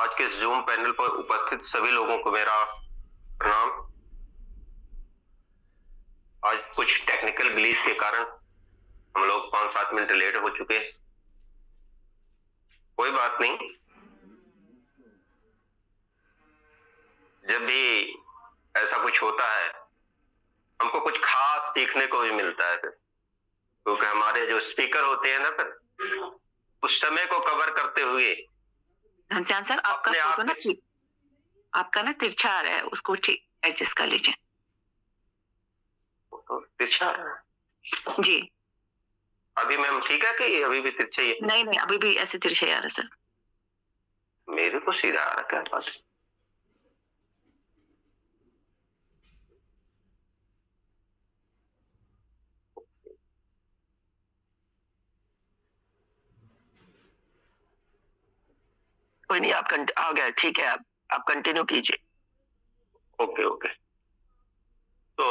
आज के इस जूम पैनल पर उपस्थित सभी लोगों को मेरा प्रणाम। आज कुछ टेक्निकल ग्लिच के कारण हम लोग 5-7 मिनट लेट हो चुके हैं। कोई बात नहीं, जब भी ऐसा कुछ होता है हमको कुछ खास सीखने को भी मिलता है फिर, क्योंकि हमारे जो स्पीकर होते हैं ना फिर उस समय को कवर करते हुए घनश्याम सर, आपका अपने फोटो आप ना आपका ना तिरछा आ रहा है, उसको ठीक एडजस्ट कर लीजिए। तिरछा आ रहा है जी। अभी मैम ठीक है कि अभी भी तिरछा ही है? नहीं नहीं, अभी भी ऐसे तिरछा ही आ रहा है सर। मेरे को सीधा आ रहा, क्या बात है? कोई नहीं, आप आ गए, ठीक है, आप कंटिन्यू कीजिए। Okay okay. तो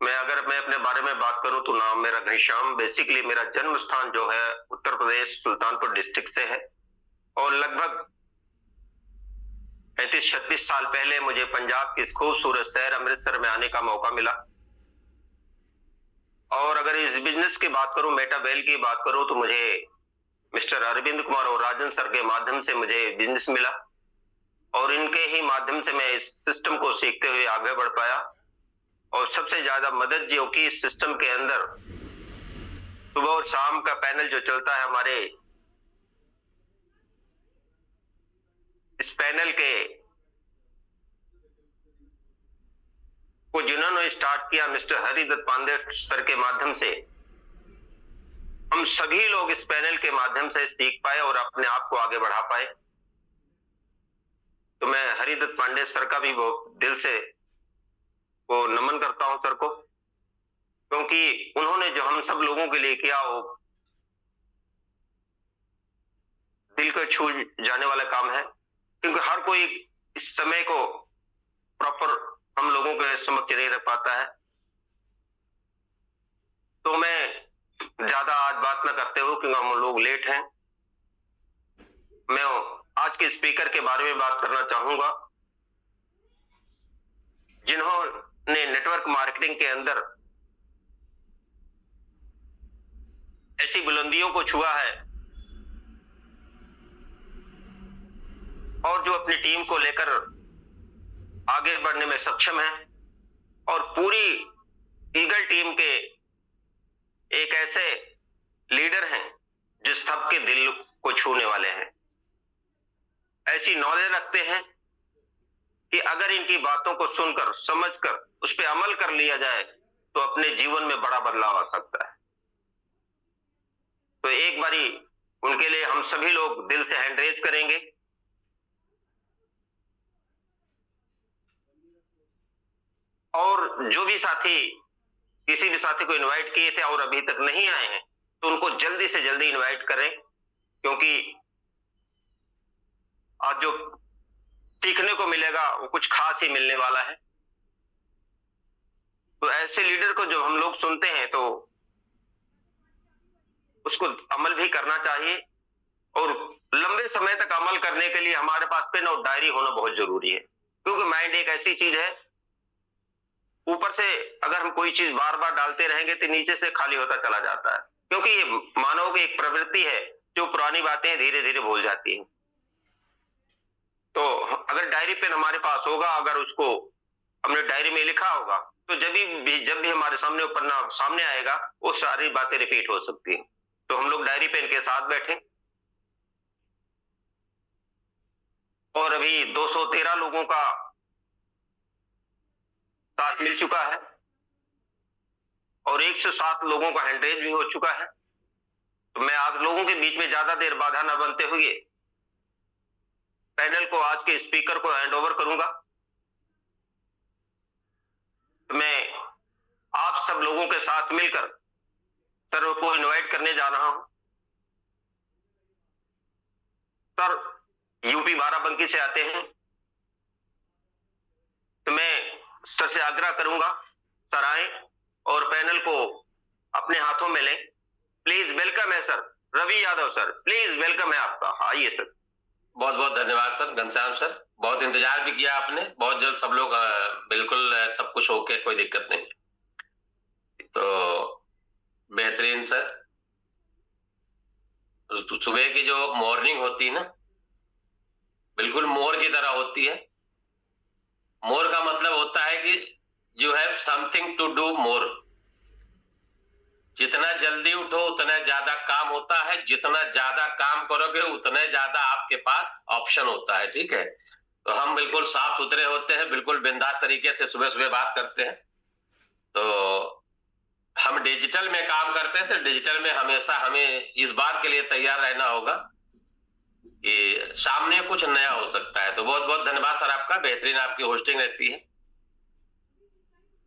मैं अपने बारे में बात करूं तो नाम मेरा घनश्याम। बेसिकली मेरा जन्म स्थान जो है उत्तर प्रदेश सुल्तानपुर डिस्ट्रिक्ट से है और लगभग 35-36 साल पहले मुझे पंजाब के इस खूबसूरत शहर अमृतसर में आने का मौका मिला। और अगर इस बिजनेस की बात करूं, मेटावेल की बात करूं, तो मुझे मिस्टर अरविंद कुमार और राजन सर के माध्यम से मुझे बिजनेस मिला और इनके ही माध्यम से मैं इस सिस्टम को सीखते हुए आगे बढ़ पाया। और सबसे ज्यादा मदद जो कि इस सिस्टम के अंदर सुबह और शाम का पैनल जो चलता है हमारे, इस पैनल के को जिन्होंने स्टार्ट किया मिस्टर हरिदत्त पांडे सर के माध्यम से, हम सभी लोग इस पैनल के माध्यम से सीख पाए और अपने आप को आगे बढ़ा पाए। तो मैं हरिदत्त पांडे सर का भी बहुत दिल से वो नमन करता हूं सर को, क्योंकि उन्होंने जो हम सब लोगों के लिए किया वो दिल को छू जाने वाला काम है, क्योंकि हर कोई इस समय को प्रॉपर हम लोगों के समक्ष नहीं रख पाता है। तो मैं ज्यादा आज बात ना करते हुए, क्योंकि हम लोग लेट हैं, मैं आज के स्पीकर के बारे में बात करना चाहूंगा जिन्होंने नेटवर्क मार्केटिंग के अंदर ऐसी बुलंदियों को छुआ है और जो अपनी टीम को लेकर आगे बढ़ने में सक्षम है और पूरी ईगल टीम के एक ऐसे लीडर हैं जो सबके दिल को छूने वाले हैं। ऐसी नॉलेज रखते हैं कि अगर इनकी बातों को सुनकर समझकर उस पर अमल कर लिया जाए तो अपने जीवन में बड़ा बदलाव आ सकता है। तो एक बारी उनके लिए हम सभी लोग दिल से हैंड रेज करेंगे। और जो भी साथी किसी भी साथी को इनवाइट किए थे और अभी तक नहीं आए हैं तो उनको जल्दी से जल्दी इनवाइट करें, क्योंकि आज जो सीखने को मिलेगा वो कुछ खास ही मिलने वाला है। तो ऐसे लीडर को जब हम लोग सुनते हैं तो उसको अमल भी करना चाहिए और लंबे समय तक अमल करने के लिए हमारे पास पेन और डायरी होना बहुत जरूरी है, क्योंकि माइंड एक ऐसी चीज है, ऊपर से अगर हम कोई चीज बार बार डालते रहेंगे तो नीचे से खाली होता चला जाता है, क्योंकि ये मानव की एक प्रवृत्ति है जो पुरानी बातें धीरे धीरे भूल जाती हैं। तो अगर डायरी पेन हमारे पास होगा, अगर उसको हमने डायरी में लिखा होगा, तो जब भी हमारे सामने पन्ना सामने आएगा वो सारी बातें रिपीट हो सकती हैं। तो हम लोग डायरी पेन के साथ बैठे और अभी 213 लोगों का साथ मिल चुका है और 107 लोगों का हैंडरेज भी हो चुका है। तो मैं आप लोगों के बीच में ज्यादा देर बाधा न बनते हुए पैनल को आज के स्पीकर को हैंड ओवर करूंगा। तो मैं आप सब लोगों के साथ मिलकर सर को इनवाइट करने जा रहा हूं। सर यूपी बाराबंकी से आते हैं, तो मैं सर से आग्रह करूंगा सर आए और पैनल को अपने हाथों में लें। प्लीज वेलकम है sir Ravi Yadav sir, please welcome है आपका, आइए सर। बहुत बहुत धन्यवाद सर, घनश्याम सर। बहुत इंतजार भी किया आपने, बहुत जल्द सब लोग बिल्कुल सब कुछ ओके, कोई दिक्कत नहीं। तो बेहतरीन सर। तो सुबह की जो मॉर्निंग होती है ना, बिल्कुल मोर की तरह होती है। मोर का मतलब होता है कि you have something to do more. जितना जल्दी उठो उतना ज्यादा काम होता है, जितना ज्यादा काम करोगे उतना ज्यादा आपके पास ऑप्शन होता है। ठीक है, तो हम बिल्कुल साफ सुथरे होते हैं, बिल्कुल बिंदास तरीके से सुबह सुबह बात करते हैं। तो हम डिजिटल में काम करते हैं, तो डिजिटल में हमेशा हमें इस बात के लिए तैयार रहना होगा कि सामने कुछ नया हो सकता है। तो बहुत बहुत धन्यवाद सर आपका, बेहतरीन आपकी होस्टिंग रहती है।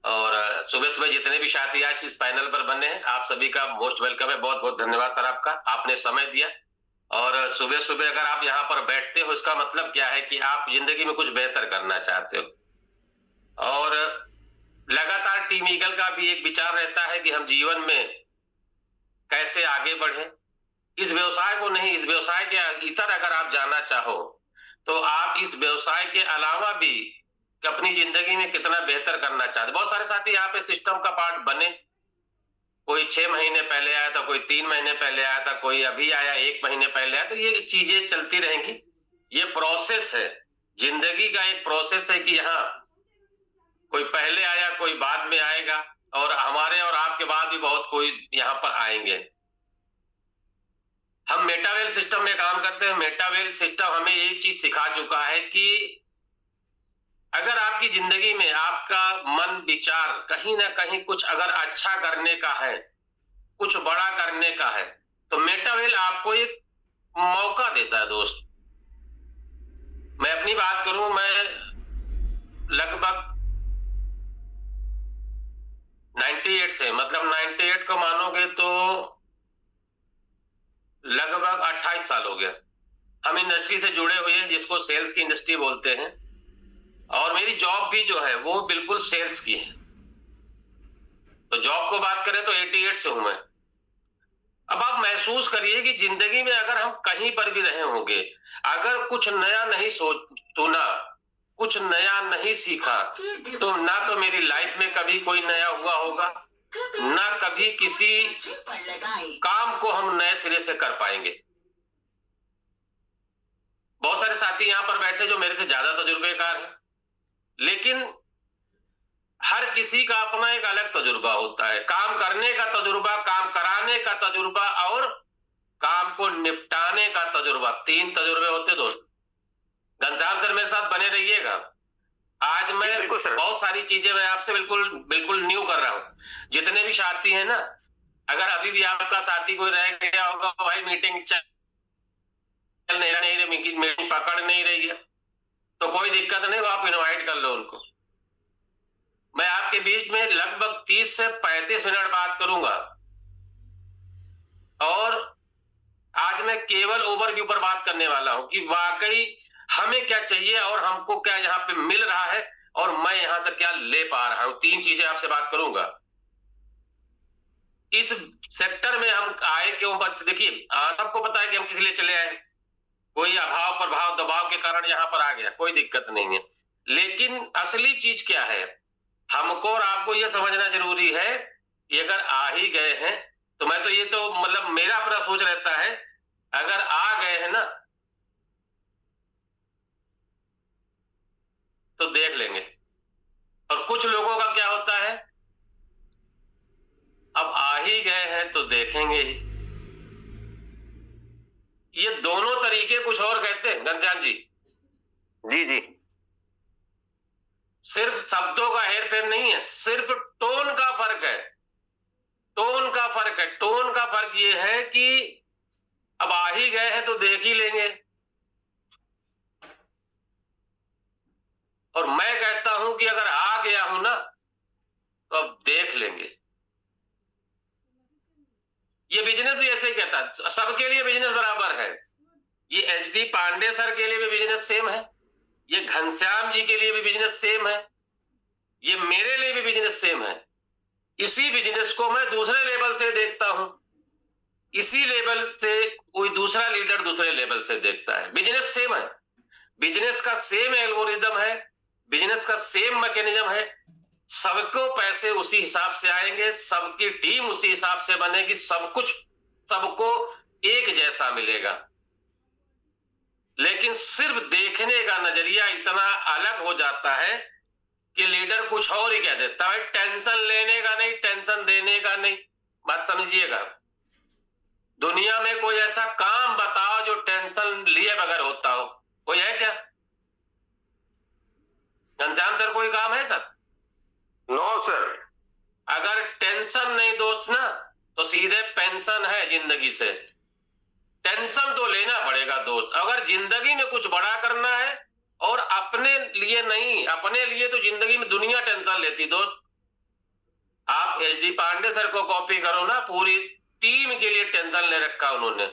और सुबह सुबह जितने भी साथी आज इस पैनल पर बने हैं, आप सभी का मोस्ट वेलकम है। बहुत बहुत धन्यवाद सर आपका, आपने समय दिया। और सुबह सुबह अगर आप यहाँ पर बैठते हो, इसका मतलब क्या है कि आप जिंदगी में कुछ बेहतर करना चाहते हो। और लगातार टीम ईगल का भी एक विचार रहता है कि हम जीवन में कैसे आगे बढ़े। इस व्यवसाय को नहीं, इस व्यवसाय के इतर अगर आप जानना चाहो तो आप इस व्यवसाय के अलावा भी अपनी जिंदगी में कितना बेहतर करना चाहते। बहुत सारे साथी यहाँ पे सिस्टम का पार्ट बने, कोई 6 महीने पहले आया था, कोई 3 महीने पहले आया था, कोई अभी आया 1 महीने पहले आया। तो ये चीजें चलती रहेंगी, ये प्रोसेस है, जिंदगी का एक प्रोसेस है कि यहाँ कोई पहले आया, कोई बाद में आएगा, और हमारे और आपके बाद भी बहुत कोई यहाँ पर आएंगे। हम मेटावेल सिस्टम में काम करते हैं। मेटावेल सिस्टम हमें एक चीज सिखा चुका है कि अगर आपकी जिंदगी में आपका मन विचार कहीं ना कहीं कुछ अगर अच्छा करने का है, कुछ बड़ा करने का है, तो मेटावेल आपको एक मौका देता है दोस्त। मैं अपनी बात करूं, मैं लगभग 98 से, मतलब 98 को मानोगे तो लगभग 28 साल हो गया हम इंडस्ट्री से जुड़े हुए हैं, जिसको सेल्स की इंडस्ट्री बोलते हैं। और मेरी जॉब भी जो है वो बिल्कुल सेल्स की है। तो जॉब को बात करें तो 88 से हूं मैं। अब आप महसूस करिए कि जिंदगी में अगर हम कहीं पर भी रहे होंगे, अगर कुछ नया नहीं सुना, कुछ नया नहीं सीखा, तो ना तो मेरी लाइफ में कभी कोई नया हुआ होगा, ना कभी किसी काम को हम नए सिरे से कर पाएंगे। बहुत सारे साथी यहां पर बैठे जो मेरे से ज्यादा तजुर्बेकार हैं, लेकिन हर किसी का अपना एक अलग तजुर्बा होता है। काम करने का तजुर्बा, काम कराने का तजुर्बा और काम को निपटाने का तजुर्बा, 3 तजुर्बे होते दोस्त। घनश्याम सर मेरे साथ बने रहिएगा। आज मैं बहुत सारी चीजें मैं आपसे बिल्कुल बिल्कुल न्यू कर रहा हूं। जितने भी साथी हैं ना, अगर अभी भी आपका साथी कोई रह गया होगा, भाई मीटिंग चल नहीं रही, मीटिंग पकड़ नहीं रही है, तो कोई दिक्कत नहीं, आप इनवाइट कर लो उनको। मैं आपके बीच में लगभग 30 से 35 मिनट बात करूंगा, और आज मैं केवल ओवरव्यू पर बात करने वाला हूं कि वाकई हमें क्या चाहिए और हमको क्या यहाँ पे मिल रहा है, और मैं यहां से क्या ले पा रहा हूं। 3 चीजें आपसे बात करूंगा। इस सेक्टर में हम आए क्यों? बस देखिए, सबको पता है कि हम किस लिए चले आए। कोई अभाव प्रभाव दबाव के कारण यहां पर आ गया, कोई दिक्कत नहीं है। लेकिन असली चीज क्या है, हमको और आपको यह समझना जरूरी है कि अगर आ ही गए हैं, तो मैं तो ये तो मतलब मेरा अपना सोच रहता है, अगर आ गए हैं ना तो देख लेंगे। और कुछ लोगों का क्या होता है, अब आ ही गए हैं तो देखेंगे ही। ये दोनों तरीके कुछ और कहते हैं घनश्याम जी। जी जी, सिर्फ शब्दों का हेरफेर नहीं है, सिर्फ टोन का फर्क है। टोन का फर्क है। टोन का फर्क ये है कि अब आ ही गए हैं तो देख ही लेंगे, और मैं कहता हूं कि अगर आ गया हूं ना तो अब देख लेंगे। ये बिजनेस भी ऐसे ही कहता है, सबके लिए बिजनेस बराबर है। ये एचडी पांडे सर के लिए भी बिजनेस सेम है, ये घनश्याम जी के लिए भी बिजनेस सेम है, ये मेरे लिए भी बिजनेस सेम है। इसी बिजनेस को मैं दूसरे लेवल से देखता हूं। इसी लेवल से कोई दूसरा लीडर दूसरे लेवल से देखता है। बिजनेस सेम है, बिजनेस का सेम एल्गोरिदम है, बिजनेस का सेम मैकेनिज्म है, सबको पैसे उसी हिसाब से आएंगे, सबकी टीम उसी हिसाब से बनेगी, सब कुछ सबको एक जैसा मिलेगा। लेकिन सिर्फ देखने का नजरिया इतना अलग हो जाता है कि लीडर कुछ और ही कह देता है, टेंशन लेने का नहीं, टेंशन देने का नहीं। बात समझिएगा, दुनिया में कोई ऐसा काम बताओ जो टेंशन लिए बगैर होता हो, कोई है क्या? घनश्याम सर, कोई काम है सर? No sir. अगर टेंशन नहीं दोस्त ना, तो सीधे पेंशन है जिंदगी से। टेंशन तो लेना पड़ेगा दोस्त, अगर जिंदगी में कुछ बड़ा करना है, और अपने लिए नहीं, अपने लिए तो जिंदगी में दुनिया टेंशन लेती दोस्त। आप एचडी पांडे सर को कॉपी करो ना, पूरी टीम के लिए टेंशन ले रखा उन्होंने।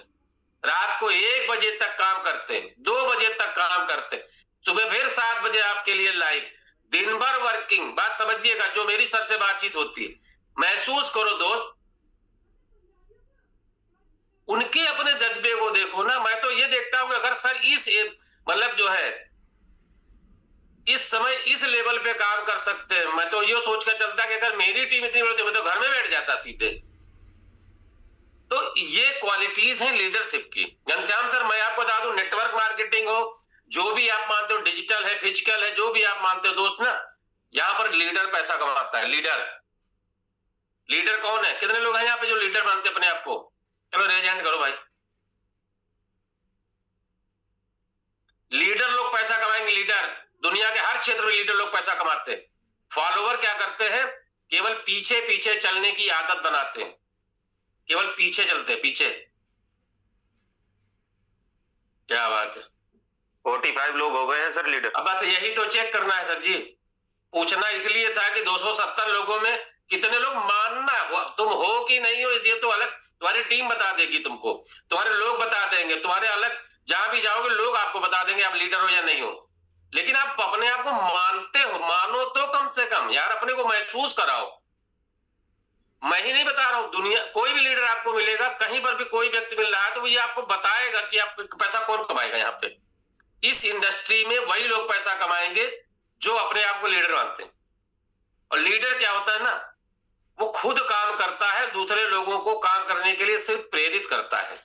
रात को 1 बजे तक काम करते, 2 बजे तक काम करते, सुबह फिर 7 बजे आपके लिए लाइव, दिन भर वर्किंग। बात समझिएगा, जो मेरी सर से बातचीत होती है, महसूस करो दोस्त, उनके अपने जज्बे को देखो ना। मैं तो ये देखता हूं कि अगर सर इस मतलब जो है इस समय इस लेवल पे काम कर सकते हैं, मैं तो ये सोच कर चलता कि अगर मेरी टीम इतनी बड़ी, मैं तो घर में बैठ जाता सीधे। तो ये क्वालिटीज हैं लीडरशिप की। घनश्याम सर, मैं आपको बता दूं, नेटवर्क मार्केटिंग हो, जो भी आप मानते हो, डिजिटल है, फिजिकल है, जो भी आप मानते हो दोस्त ना, यहां पर लीडर पैसा कमाता है। लीडर लीडर कौन है? कितने लोग हैं यहाँ पे जो लीडर मानते अपने आप को? चलो रेज हैंड करो भाई। लीडर लोग पैसा कमाएंगे, लीडर दुनिया के हर क्षेत्र में लीडर लोग पैसा कमाते हैं। फॉलोवर क्या करते हैं? केवल पीछे पीछे चलने की आदत बनाते हैं, केवल पीछे चलते हैं, पीछे। क्या बात है, 45 लोग हो गए हैं सर लीडर। अब बात यही तो चेक करना है सर जी। पूछना इसलिए था कि 270 लोगों में कितने लोग मानना तुम हो कि नहीं हो, ये तो अलग तुम्हारी टीम बता देगी तुमको, तुम्हारे लोग बता देंगे, तुम्हारे अलग जहां भी जाओगे लोग आपको बता देंगे आप लीडर हो या नहीं हो। लेकिन आप अपने आप को मानते हो, मानो तो कम से कम यार, अपने को महसूस कराओ। मैं ही नहीं बता रहा हूं, दुनिया कोई भी लीडर आपको मिलेगा, कहीं पर भी कोई व्यक्ति मिल रहा है तो वो ये आपको बताएगा कि आप पैसा कौन कमाएगा। यहाँ पे इस इंडस्ट्री में वही लोग पैसा कमाएंगे जो अपने आप को लीडर मानते हैं। और लीडर क्या होता है ना, वो खुद काम करता है, दूसरे लोगों को काम करने के लिए सिर्फ प्रेरित करता है।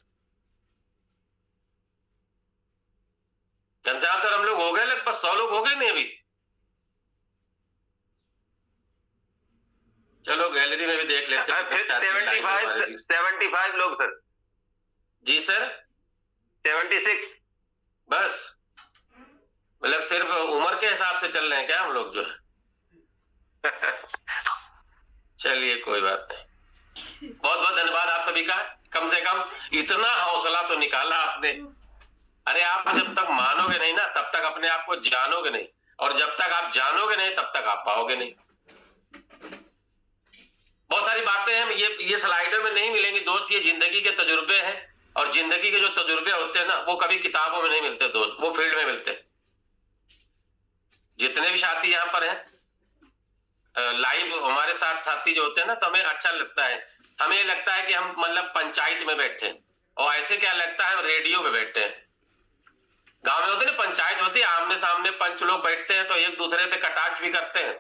घनश्याम सर, हम लोग हो गए लगभग 100 लोग हो गए नहीं अभी? चलो गैलरी में भी देख लेते हैं। 75 लोग सर। जी सर, 76। बस मतलब सिर्फ उम्र के हिसाब से चल रहे हैं क्या हम लोग जो है? चलिए कोई बात नहीं, बहुत बहुत धन्यवाद आप सभी का। कम से कम इतना हौसला तो निकाला आपने। अरे आप जब तक मानोगे नहीं ना, तब तक अपने आप को जानोगे नहीं, और जब तक आप जानोगे नहीं तब तक आप पाओगे नहीं। बहुत सारी बातें हैं, ये स्लाइडर में नहीं मिलेंगी दोस्त, ये जिंदगी के तजुर्बे हैं, और जिंदगी के जो तजुर्बे होते हैं ना, वो कभी किताबों में नहीं मिलते दोस्त, वो फील्ड में मिलते हैं। जितने भी साथी यहाँ पर हैं लाइव हमारे साथ साथी जो होते हैं ना, तो हमें अच्छा लगता है। हमें लगता है कि हम मतलब पंचायत में बैठे हैं, और ऐसे क्या लगता है रेडियो में बैठे हैं। गांव में होते ना पंचायत होती है, आमने सामने पंच लोग बैठते हैं, तो एक दूसरे से कटाक्ष भी करते हैं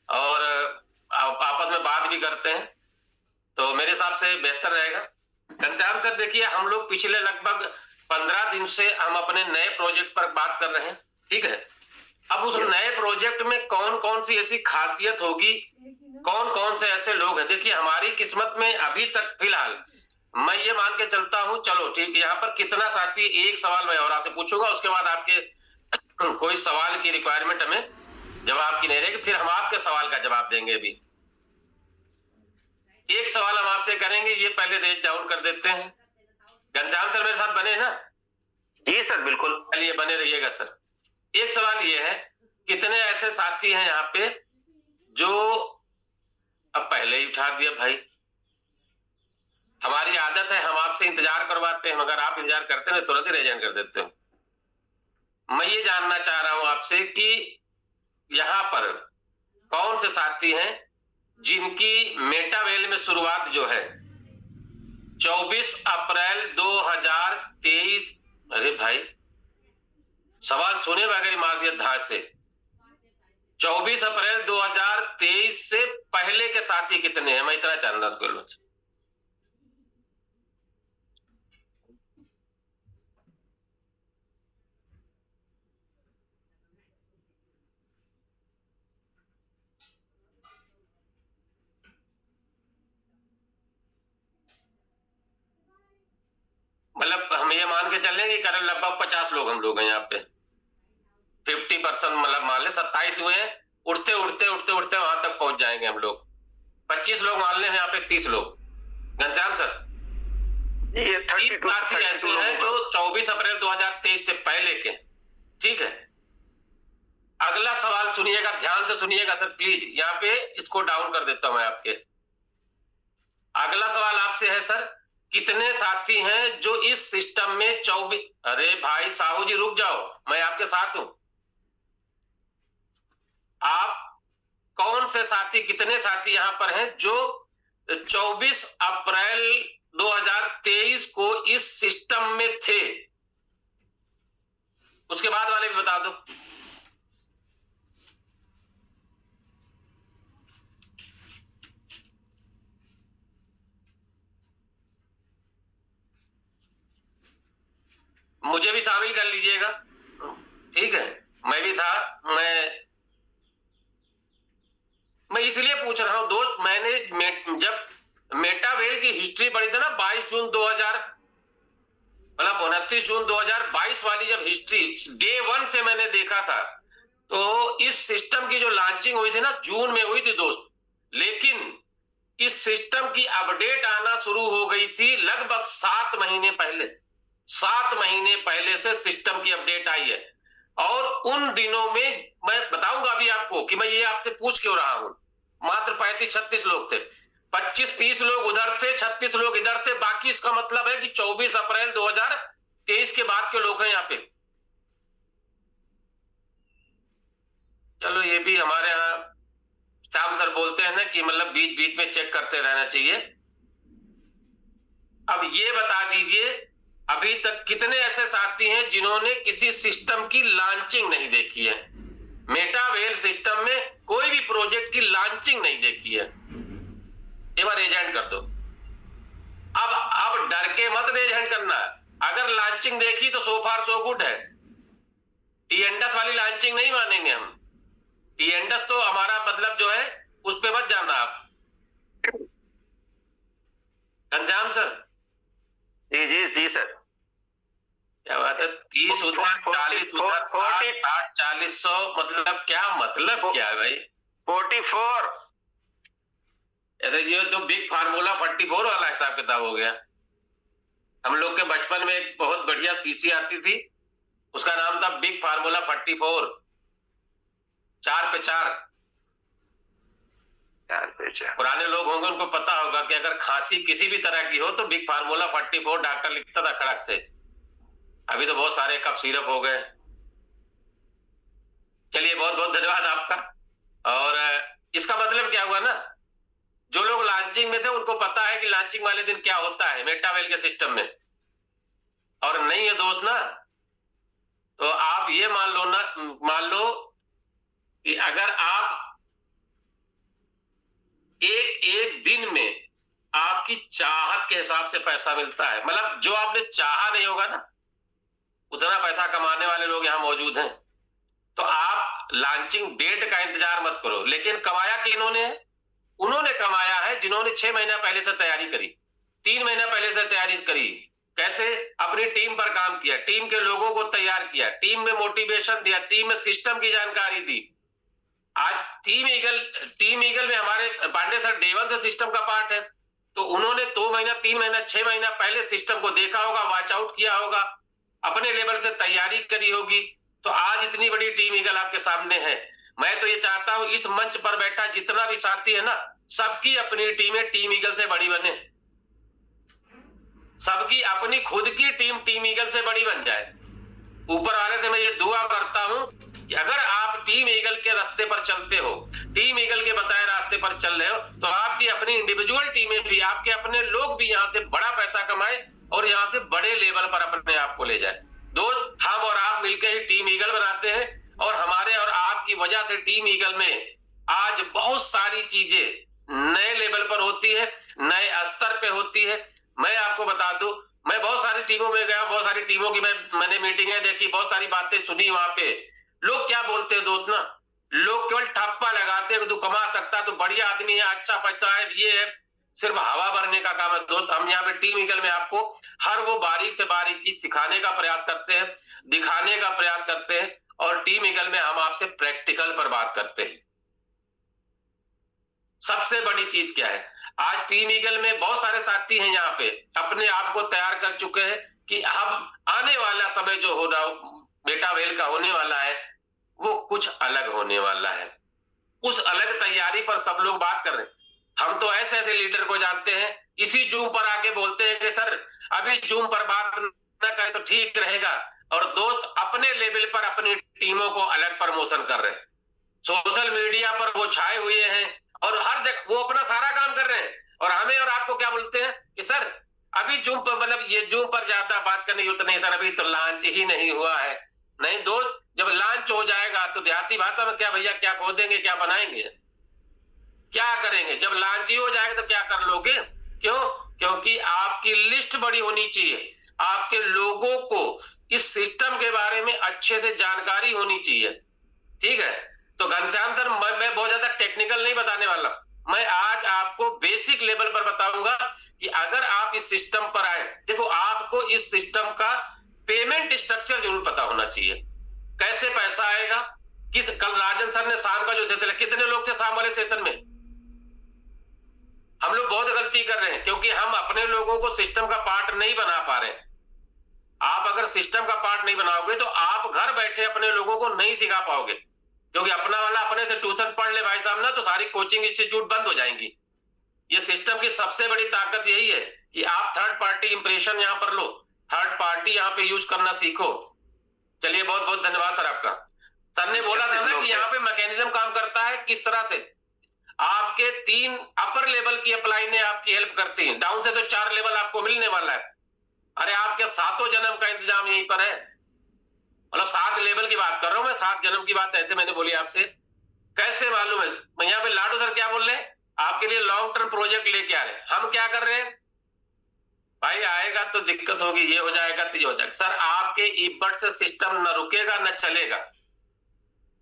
और आपस में बात भी करते हैं, तो मेरे हिसाब से बेहतर रहेगा। घनश्याम सर, देखिए हम लोग पिछले लगभग 15 दिन से हम अपने नए प्रोजेक्ट पर बात कर रहे हैं, ठीक है। अब उस नए प्रोजेक्ट में कौन कौन सी ऐसी खासियत होगी, कौन कौन से ऐसे लोग हैं। देखिए हमारी किस्मत में अभी तक फिलहाल मैं ये मान के चलता हूं, चलो ठीक, यहाँ पर कितना साथी, एक सवाल मैं और आपसे पूछूंगा, उसके बाद आपके कोई सवाल की रिक्वायरमेंट हमें जवाब की नहीं रहेगी, फिर हम आपके सवाल का जवाब देंगे। अभी एक सवाल हम आपसे करेंगे, ये पहले रेज डाउन कर देते हैं। घनश्याम सर मेरे साथ बने ना? जी सर बिल्कुल। चलिए बने रहिएगा सर। एक सवाल ये है, कितने ऐसे साथी हैं यहाँ पे जो अब पहले ही उठा दिया? भाई हमारी आदत है, हम आपसे इंतजार करवाते हैं, मगर आप इंतजार करते हैं तुरंत ही रेजन कर देते हो। मैं ये जानना चाह रहा हूं आपसे कि यहाँ पर कौन से साथी हैं जिनकी मेटावेल में शुरुआत जो है 24 अप्रैल 2023। अरे भाई सवाल सुने बगैर मार दिया धार से। 24 अप्रैल 2023 से पहले के साथी कितने हैं, मैं इतना जानना चाहूंगा। मतलब हम ये मान के चलें कि करीब लगभग 50 लोग हम लोग हैं यहाँ पे। 50% मतलब मान ले 27 हुए हैं, उठते उठते उठते उठते वहां तक पहुंच जाएंगे हम लोग। 25 लोग मान ले, यहाँ पे 30 लोग। घनश्याम सर, ये 30 साथी ऐसे हैं जो 24 अप्रैल 2023 से पहले के। ठीक है, अगला सवाल सुनिएगा, ध्यान से सुनिएगा सर प्लीज। यहाँ पे इसको डाउन कर देता हूं मैं आपके। अगला सवाल आपसे है सर, कितने साथी हैं जो इस सिस्टम में 24। अरे भाई साहू जी रुक जाओ, मैं आपके साथ हूं। आप कौन से साथी, कितने साथी यहां पर हैं जो 24 अप्रैल 2023 को इस सिस्टम में थे? उसके बाद वाले भी बता दो। मुझे भी शामिल कर लीजिएगा, ठीक है? मैं भी था। मैं इसलिए पूछ रहा हूं दोस्त, मैंने जब मेटावेल की हिस्ट्री पढ़ी थी ना 22 जून 2000 मतलब 29 जून 2022 वाली जब हिस्ट्री डे 1 से मैंने देखा था, तो इस सिस्टम की जो लॉन्चिंग हुई थी ना जून में हुई थी दोस्त। लेकिन इस सिस्टम की अपडेट आना शुरू हो गई थी लगभग 7 महीने पहले। 7 महीने पहले से सिस्टम की अपडेट आई है। और उन दिनों में मैं बताऊंगा अभी आपको कि मैं ये आपसे पूछ क्यों रहा हूं। मात्र 35-36 लोग थे, 25-30 लोग उधर थे, 36 लोग इधर थे। बाकी इसका मतलब है कि 24 अप्रैल 2023 के बाद के लोग हैं यहाँ पे। चलो ये भी हमारे यहाँ श्याम सर बोलते हैं ना कि मतलब बीच बीच में चेक करते रहना चाहिए। अब ये बता दीजिए अभी तक कितने ऐसे साथी हैं जिन्होंने किसी सिस्टम की लॉन्चिंग नहीं देखी है? मेटावेल सिस्टम में कोई भी प्रोजेक्ट की लॉन्चिंग नहीं देखी है। एक बार रेज हैंड कर दो। अब डर के मत रेज हैंड करना। अगर लॉन्चिंग देखी तो सो फार सो गुड है। टीएनडस वाली लॉन्चिंग नहीं मानेंगे हम। टीएनडस तो हमारा मतलब जो है उस पे मत जाना आप। घनश्याम सर। जी जी जी सर। क्या बात है, 30 उधर 40 उधर 60 40 100 मतलब क्या मतलब क्या है भाई? 44। ये तो बिग फार्मूला 44 वाला हिसाब किताब हो गया। हम लोग के बचपन में एक बहुत बढ़िया सीसी आती थी, उसका नाम था बिग फार्मूला 44। 4 पे 4। पुराने लोग होंगे उनको पता होगा कि अगर खांसी किसी भी तरह की हो तो बिग फार्मूला 44 डॉक्टर लिखता था खड़क से। अभी तो बहुत सारे कप सिरप हो गए। चलिए बहुत बहुत धन्यवाद आपका। और इसका मतलब क्या हुआ ना, जो लोग लॉन्चिंग में थे उनको पता है कि लॉन्चिंग वाले दिन क्या होता है मेटावेल के सिस्टम में। और नहीं है दोस्त ना, तो आप ये मान लो कि अगर आप एक दिन में आपकी चाहत के हिसाब से पैसा मिलता है, मतलब जो आपने चाहा नहीं होगा ना उतना पैसा कमाने वाले लोग यहां मौजूद हैं। तो आप लॉन्चिंग डेट का इंतजार मत करो। लेकिन कमाया कि उन्होंने कमाया है जिन्होंने 6 महीना पहले से तैयारी करी, 3 महीना पहले से तैयारी करी। कैसे? अपनी टीम पर काम किया, टीम के लोगों को तैयार किया, टीम में मोटिवेशन दिया, टीम में सिस्टम की जानकारी दी। आज टीम ईगल में हमारे पांडे सर डे 1 से सिस्टम का पार्ट है। तो उन्होंने 2 महीना 3 महीना 6 महीना पहले सिस्टम को देखा होगा, वॉच आउट किया होगा, अपने लेवल से तैयारी करी होगी। तो आज इतनी बड़ी टीम ईगल आपके सामने है। मैं तो ये चाहता हूं इस मंच पर बैठा जितना भी साथी है ना, सबकी अपनी टीमें टीम ईगल से बड़ी बने। सबकी अपनी खुद की टीम ईगल से बड़ी बन जाए। ऊपर वाले से मैं ये दुआ करता हूं कि कि अगर आप टीम ईगल के रास्ते पर चलते हो, टीम ईगल के बताए रास्ते पर चल रहे हो, तो आपकी अपनी इंडिविजुअल टीमें भी, आपके अपने लोग भी यहाँ से बड़ा पैसा कमाए और यहाँ से बड़े लेवल पर अपने आप को ले जाए। दोस्त, हम और आप मिलकर ही टीम ईगल बनाते हैं और हमारे और आपकी वजह से टीम ईगल में आज बहुत सारी चीजें नए लेवल पर होती है, नए स्तर पे होती है। मैं आपको बता दूं, मैं बहुत सारी टीमों में गया, बहुत सारी टीमों की मैंने मीटिंगें देखी, बहुत सारी बातें सुनी। वहां पे लोग क्या बोलते हैं दोस्त ना, लोग केवल ठप्पा लगाते हैं कि तू कमा सकता, तू बढ़िया आदमी है, अच्छा पैसा है, ये है, सिर्फ हवा भरने का काम है। दोस्त, हम यहाँ पे टीम ईगल में आपको हर वो बारीक से बारीक चीज सिखाने का प्रयास करते हैं, दिखाने का प्रयास करते हैं, और टीम ईगल में हम आपसे प्रैक्टिकल पर बात करते हैं। सबसे बड़ी चीज क्या है, आज टीम ईगल में बहुत सारे साथी हैं यहाँ पे अपने आप को तैयार कर चुके हैं कि हम आने वाला समय जो हो रहा बेटा वेल का होने वाला है वो कुछ अलग होने वाला है। उस अलग तैयारी पर सब लोग बात कर रहे हैं। हम तो ऐसे ऐसे लीडर को जानते हैं, इसी जूम पर आके बोलते हैं कि सर अभी जूम पर बात न करें तो ठीक रहेगा, और दोस्त अपने लेवल पर अपनी टीमों को अलग प्रमोशन कर रहे हैं, सोशल मीडिया पर वो छाए हुए हैं और हर जगह वो अपना सारा काम कर रहे हैं, और हमें और आपको क्या बोलते हैं कि सर अभी जूम पर, मतलब ये जूम पर ज्यादा बात करने की जरूरत नहीं सर, अभी तो लॉन्च ही नहीं हुआ है। नहीं दोस्त, जब लॉन्च हो जाएगा तो देहाती भाषा में क्या भैया, क्या खोदेंगे, क्या बनाएंगे, क्या करेंगे? जब लॉन्च ही हो जाएगा तो क्या कर लोगे? क्यों? क्योंकि आपकी लिस्ट बड़ी होनी चाहिए, आपके लोगों को इस सिस्टम के बारे में अच्छे से जानकारी होनी चाहिए। ठीक है, तो घनश्याम सर मैं बहुत ज्यादा टेक्निकल नहीं बताने वाला, मैं आज आपको बेसिक लेवल पर बताऊंगा कि अगर आप इस सिस्टम पर आए, देखो आपको इस सिस्टम का पेमेंट स्ट्रक्चर जरूर पता होना चाहिए, कैसे पैसा आएगा, किस, कल राजन सर ने शाम का जो सेशन, कितने लोग थे शाम वाले सेशन में? हम लोग बहुत गलती कर रहे हैं क्योंकि हम अपने लोगों को सिस्टम का पार्ट नहीं बना पा रहे हैं। आप अगर सिस्टम का पार्ट नहीं बनाओगे तो आप घर बैठे अपने लोगों को नहीं सिखा पाओगे, क्योंकि अपना वाला अपने से ट्यूशन पढ़ ले भाई साहब ना, तो सारी कोचिंग इंस्टीट्यूट बंद हो जाएंगी। ये सिस्टम की सबसे बड़ी ताकत यही है कि आप थर्ड पार्टी इंप्रेशन यहां पर लो, थर्ड पार्टी यहां पे यूज करना सीखो। चलिए, बहुत बहुत धन्यवाद सर आपका। सर ने बोला था ना कि यहाँ पे मैकेनिज्म काम करता है किस तरह से, आपके 3 अपर लेवल की अपलाइनें आपकी हेल्प करती हैं, डाउन से तो 4 लेवल आपको मिलने वाला है। अरे आपके 7 जन्म का इंतजाम यहीं पर है, मतलब 7 लेवल की बात कर रहा हूं मैं, 7 जन्म की बात ऐसे मैंने बोली आपसे, कैसे मालूम है? यहाँ पे लाडू सर क्या बोल रहे हैं, आपके लिए लॉन्ग टर्म प्रोजेक्ट लेके आ रहे हैं। हम क्या कर रहे हैं भाई, आएगा तो दिक्कत होगी, ये हो जाएगा तो ये हो जाएगा। सर आपके ईबट से सिस्टम न रुकेगा न चलेगा।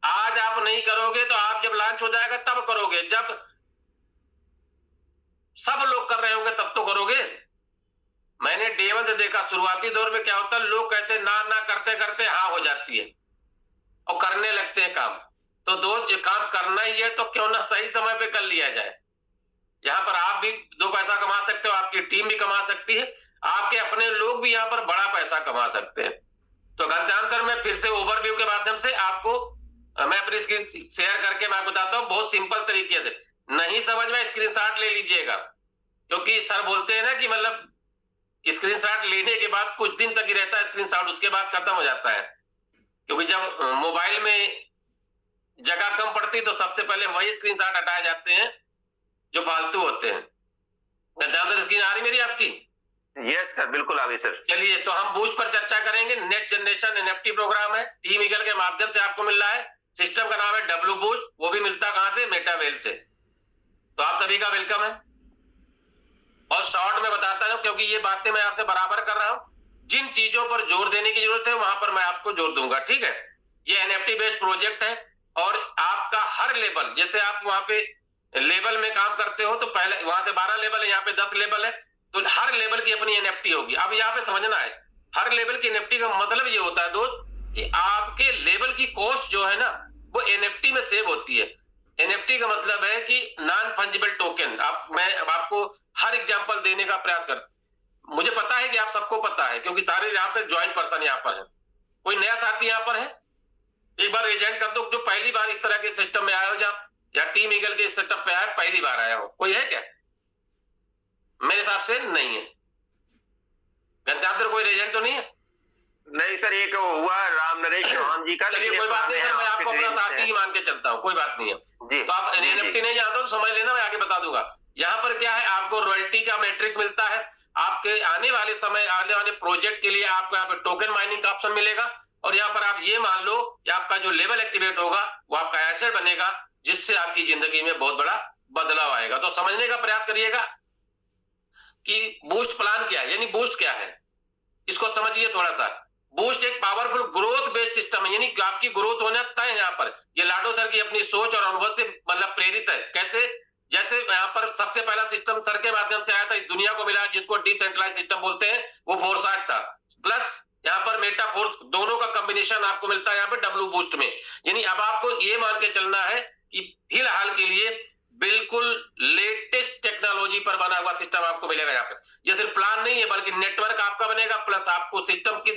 आज आप नहीं करोगे तो आप जब लॉन्च हो जाएगा तब करोगे, जब सब लोग कर रहे होंगे तब तो करोगे। मैंने डे 1 से देखा, शुरुआती दौर में क्या होता है, लोग कहते हैं ना ना, करते करते हाँ हो जाती है और करने लगते हैं काम। तो दोस्त, काम करना ही है तो क्यों ना सही समय पे कर लिया जाए। यहाँ पर आप भी 2 पैसा कमा सकते हो, आपकी टीम भी कमा सकती है, आपके अपने लोग भी यहाँ पर बड़ा पैसा कमा सकते हैं। तो घनश्याम सर, मैं फिर से ओवरव्यू के माध्यम से आपको मैं अपनी स्क्रीन शेयर करके मैं बताता हूँ बहुत सिंपल तरीके से। नहीं समझ में स्क्रीनशॉट ले लीजिएगा, क्योंकि सर बोलते हैं ना कि मतलब स्क्रीनशॉट लेने के बाद कुछ दिन तक ही रहता है स्क्रीनशॉट, उसके बाद खत्म हो जाता है। क्योंकि जब मोबाइल में जगह कम पड़ती तो सबसे पहले वही स्क्रीनशॉट हटाए जाते हैं जो फालतू होते हैं। स्क्रीन आ रही मेरी आपकी? यस सर, बिल्कुल आ गई सर। चलिए, तो हम बूस्ट पर चर्चा करेंगे। नेक्स्ट जनरेशन एनएफटी प्रोग्राम है, टीम ईगल के माध्यम से आपको मिल रहा है। सिस्टम का नाम है डब्ल्यू बूस्ट, वो भी मिलता कहां से? मेटावेल से। तो आप सभी का वेलकम है। और शॉर्ट में बताता हूं क्योंकि ये बातें मैं आपसे बराबर कर रहा हूं, जिन चीजों पर जोर देने की जरूरत है वहां पर मैं आपको जोर दूंगा। ठीक है, ये एनएफटी बेस्ड प्रोजेक्ट है और आपका हर लेवल, जैसे आप वहां पे लेवल में काम करते हो तो पहले वहां से 12 लेवल है, यहाँ पे 10 लेवल है, तो हर लेवल की अपनी एनएफटी होगी। अब यहाँ पे समझना है, हर लेवल की एनएफटी का मतलब ये होता है दोस्त कि आपके लेवल की कॉस्ट जो है ना वो एनएफटी में सेव होती है। एनएफटी का मतलब है कि नॉन फंजिबल टोकन। मैं आपको हर एग्जांपल देने का प्रयास कर, मुझे पता है कि आप सबको पता है क्योंकि सारे यहाँ पे ज्वाइंट पर्सन यहाँ पर है। कोई नया साथी यहाँ पर है? एक बार एजेंट कर दो जो पहली बार इस तरह के सिस्टम में आया हो, या टीम ईगल के सेटअप पे आया पहली बार आया हो। कोई है क्या? मेरे हिसाब से नहीं है। घनश्याम सर, कोई एजेंट तो नहीं है? नहीं सर, एक हुआ राम नरेश चौहान जी का। चलिए कोई बात नहीं सर, मैं आपको अपना साथी ही मान के चलता हूँ, कोई बात नहीं है। तो आप एनएफटी नहीं जानते तो समझ लेना, मैं आगे बता दूंगा। यहाँ पर क्या है, आपको रॉयल्टी का मैट्रिक्स मिलता है, आपके आने वाले समय आने वाले प्रोजेक्ट के लिए आपको यहाँ पे टोकन माइनिंग का ऑप्शन मिलेगा, और यहाँ पर आप ये मान लो कि आपका जो लेवल एक्टिवेट होगा वो आपका एसेट बनेगा, जिससे आपकी जिंदगी में बहुत बड़ा बदलाव आएगा। तो समझने का प्रयास करिएगा कि बूस्ट प्लान क्या है, यानी बूस्ट क्या है, इसको समझिए थोड़ा सा। बूस्ट एक पावरफुल ग्रोथ बेस्ड सिस्टम है, यानी आपकी ग्रोथ होना तय है। यहाँ पर ये लाडो सर की अपनी सोच और अनुभव से मतलब प्रेरित है। कैसे? जैसे यहाँ पर सबसे पहला सिस्टम सर के माध्यम से आया था, इस दुनिया को मिला, जिसको डिसेंट्रलाइज सिस्टम बोलते हैं, वो फोरसाट था। प्लस यहाँ पर मेटा फोर्स, दोनों का कॉम्बिनेशन आपको मिलता है यहाँ पे डब्ल्यू बूस्ट में। यानी अब आपको ये मान के चलना है कि फिलहाल के लिए बिल्कुल लेटेस्ट टेक्नोलॉजी पर बना हुआ सिस्टम आपको मिलेगा यहाँ पे। ये सिर्फ प्लान नहीं है, बल्कि नेटवर्क आपका बनेगा, प्लस आपको सिस्टम की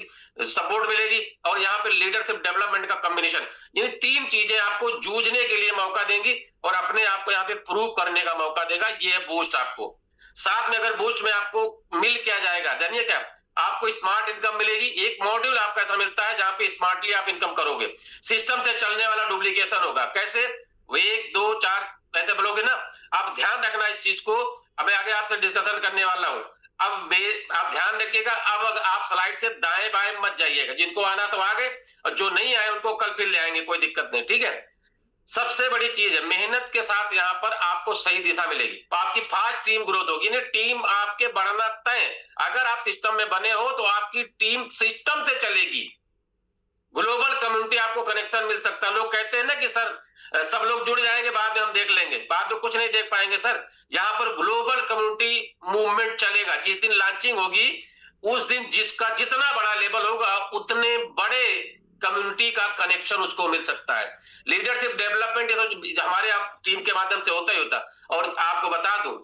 सपोर्ट मिलेगी, और यहाँ पे लीडरशिप डेवलपमेंट का कॉम्बिनेशन। ये तीन चीजें आपको जूझने के लिए मौका देंगी और अपने आप को यहाँ पे प्रूव करने का मौका देगा। ये है बूस्ट आपको। साथ में अगर बूस्ट में आपको मिल क्या जाएगा, जानिए क्या, आपको स्मार्ट इनकम मिलेगी। एक मॉड्यूल आपका ऐसा मिलता है जहां पे स्मार्टली आप इनकम करोगे। सिस्टम से चलने वाला डुप्लीकेशन होगा। कैसे? वो 1 2 4 ऐसे बोलोगे ना। आप ध्यान रखना इस चीज को, अब मैं आगे आपसे डिस्कशन करने वाला हूं। अब आप ध्यान रखिएगा, अब आप स्लाइड से दाएं बाएं मत जाइएगा। जिनको आना तो आ गए, और जो नहीं आए उनको कल फिर ले आएंगे, कोई दिक्कत नहीं, ठीक है। सबसे बड़ी चीज है, मेहनत के साथ यहाँ पर आपको सही दिशा मिलेगी, आपकी फास्ट टीम ग्रोथ होगी। ना टीम आपके बढ़ना तय। अगर आप सिस्टम में बने हो तो आपकी टीम सिस्टम से चलेगी। ग्लोबल कम्युनिटी आपको कनेक्शन मिल सकता है। लोग कहते हैं ना कि सर सब लोग जुड़ जाएंगे, बाद में हम देख लेंगे, बाद में कुछ नहीं देख पाएंगे सर। यहाँ पर ग्लोबल कम्युनिटी मूवमेंट चलेगा। जिस दिन लॉन्चिंग होगी उस दिन जिसका जितना बड़ा लेवल होगा उतने बड़े कम्युनिटी का कनेक्शन उसको मिल सकता है। लीडरशिप डेवलपमेंट तो हमारे टीम के माध्यम से होता ही होता। और आपको बता दूं,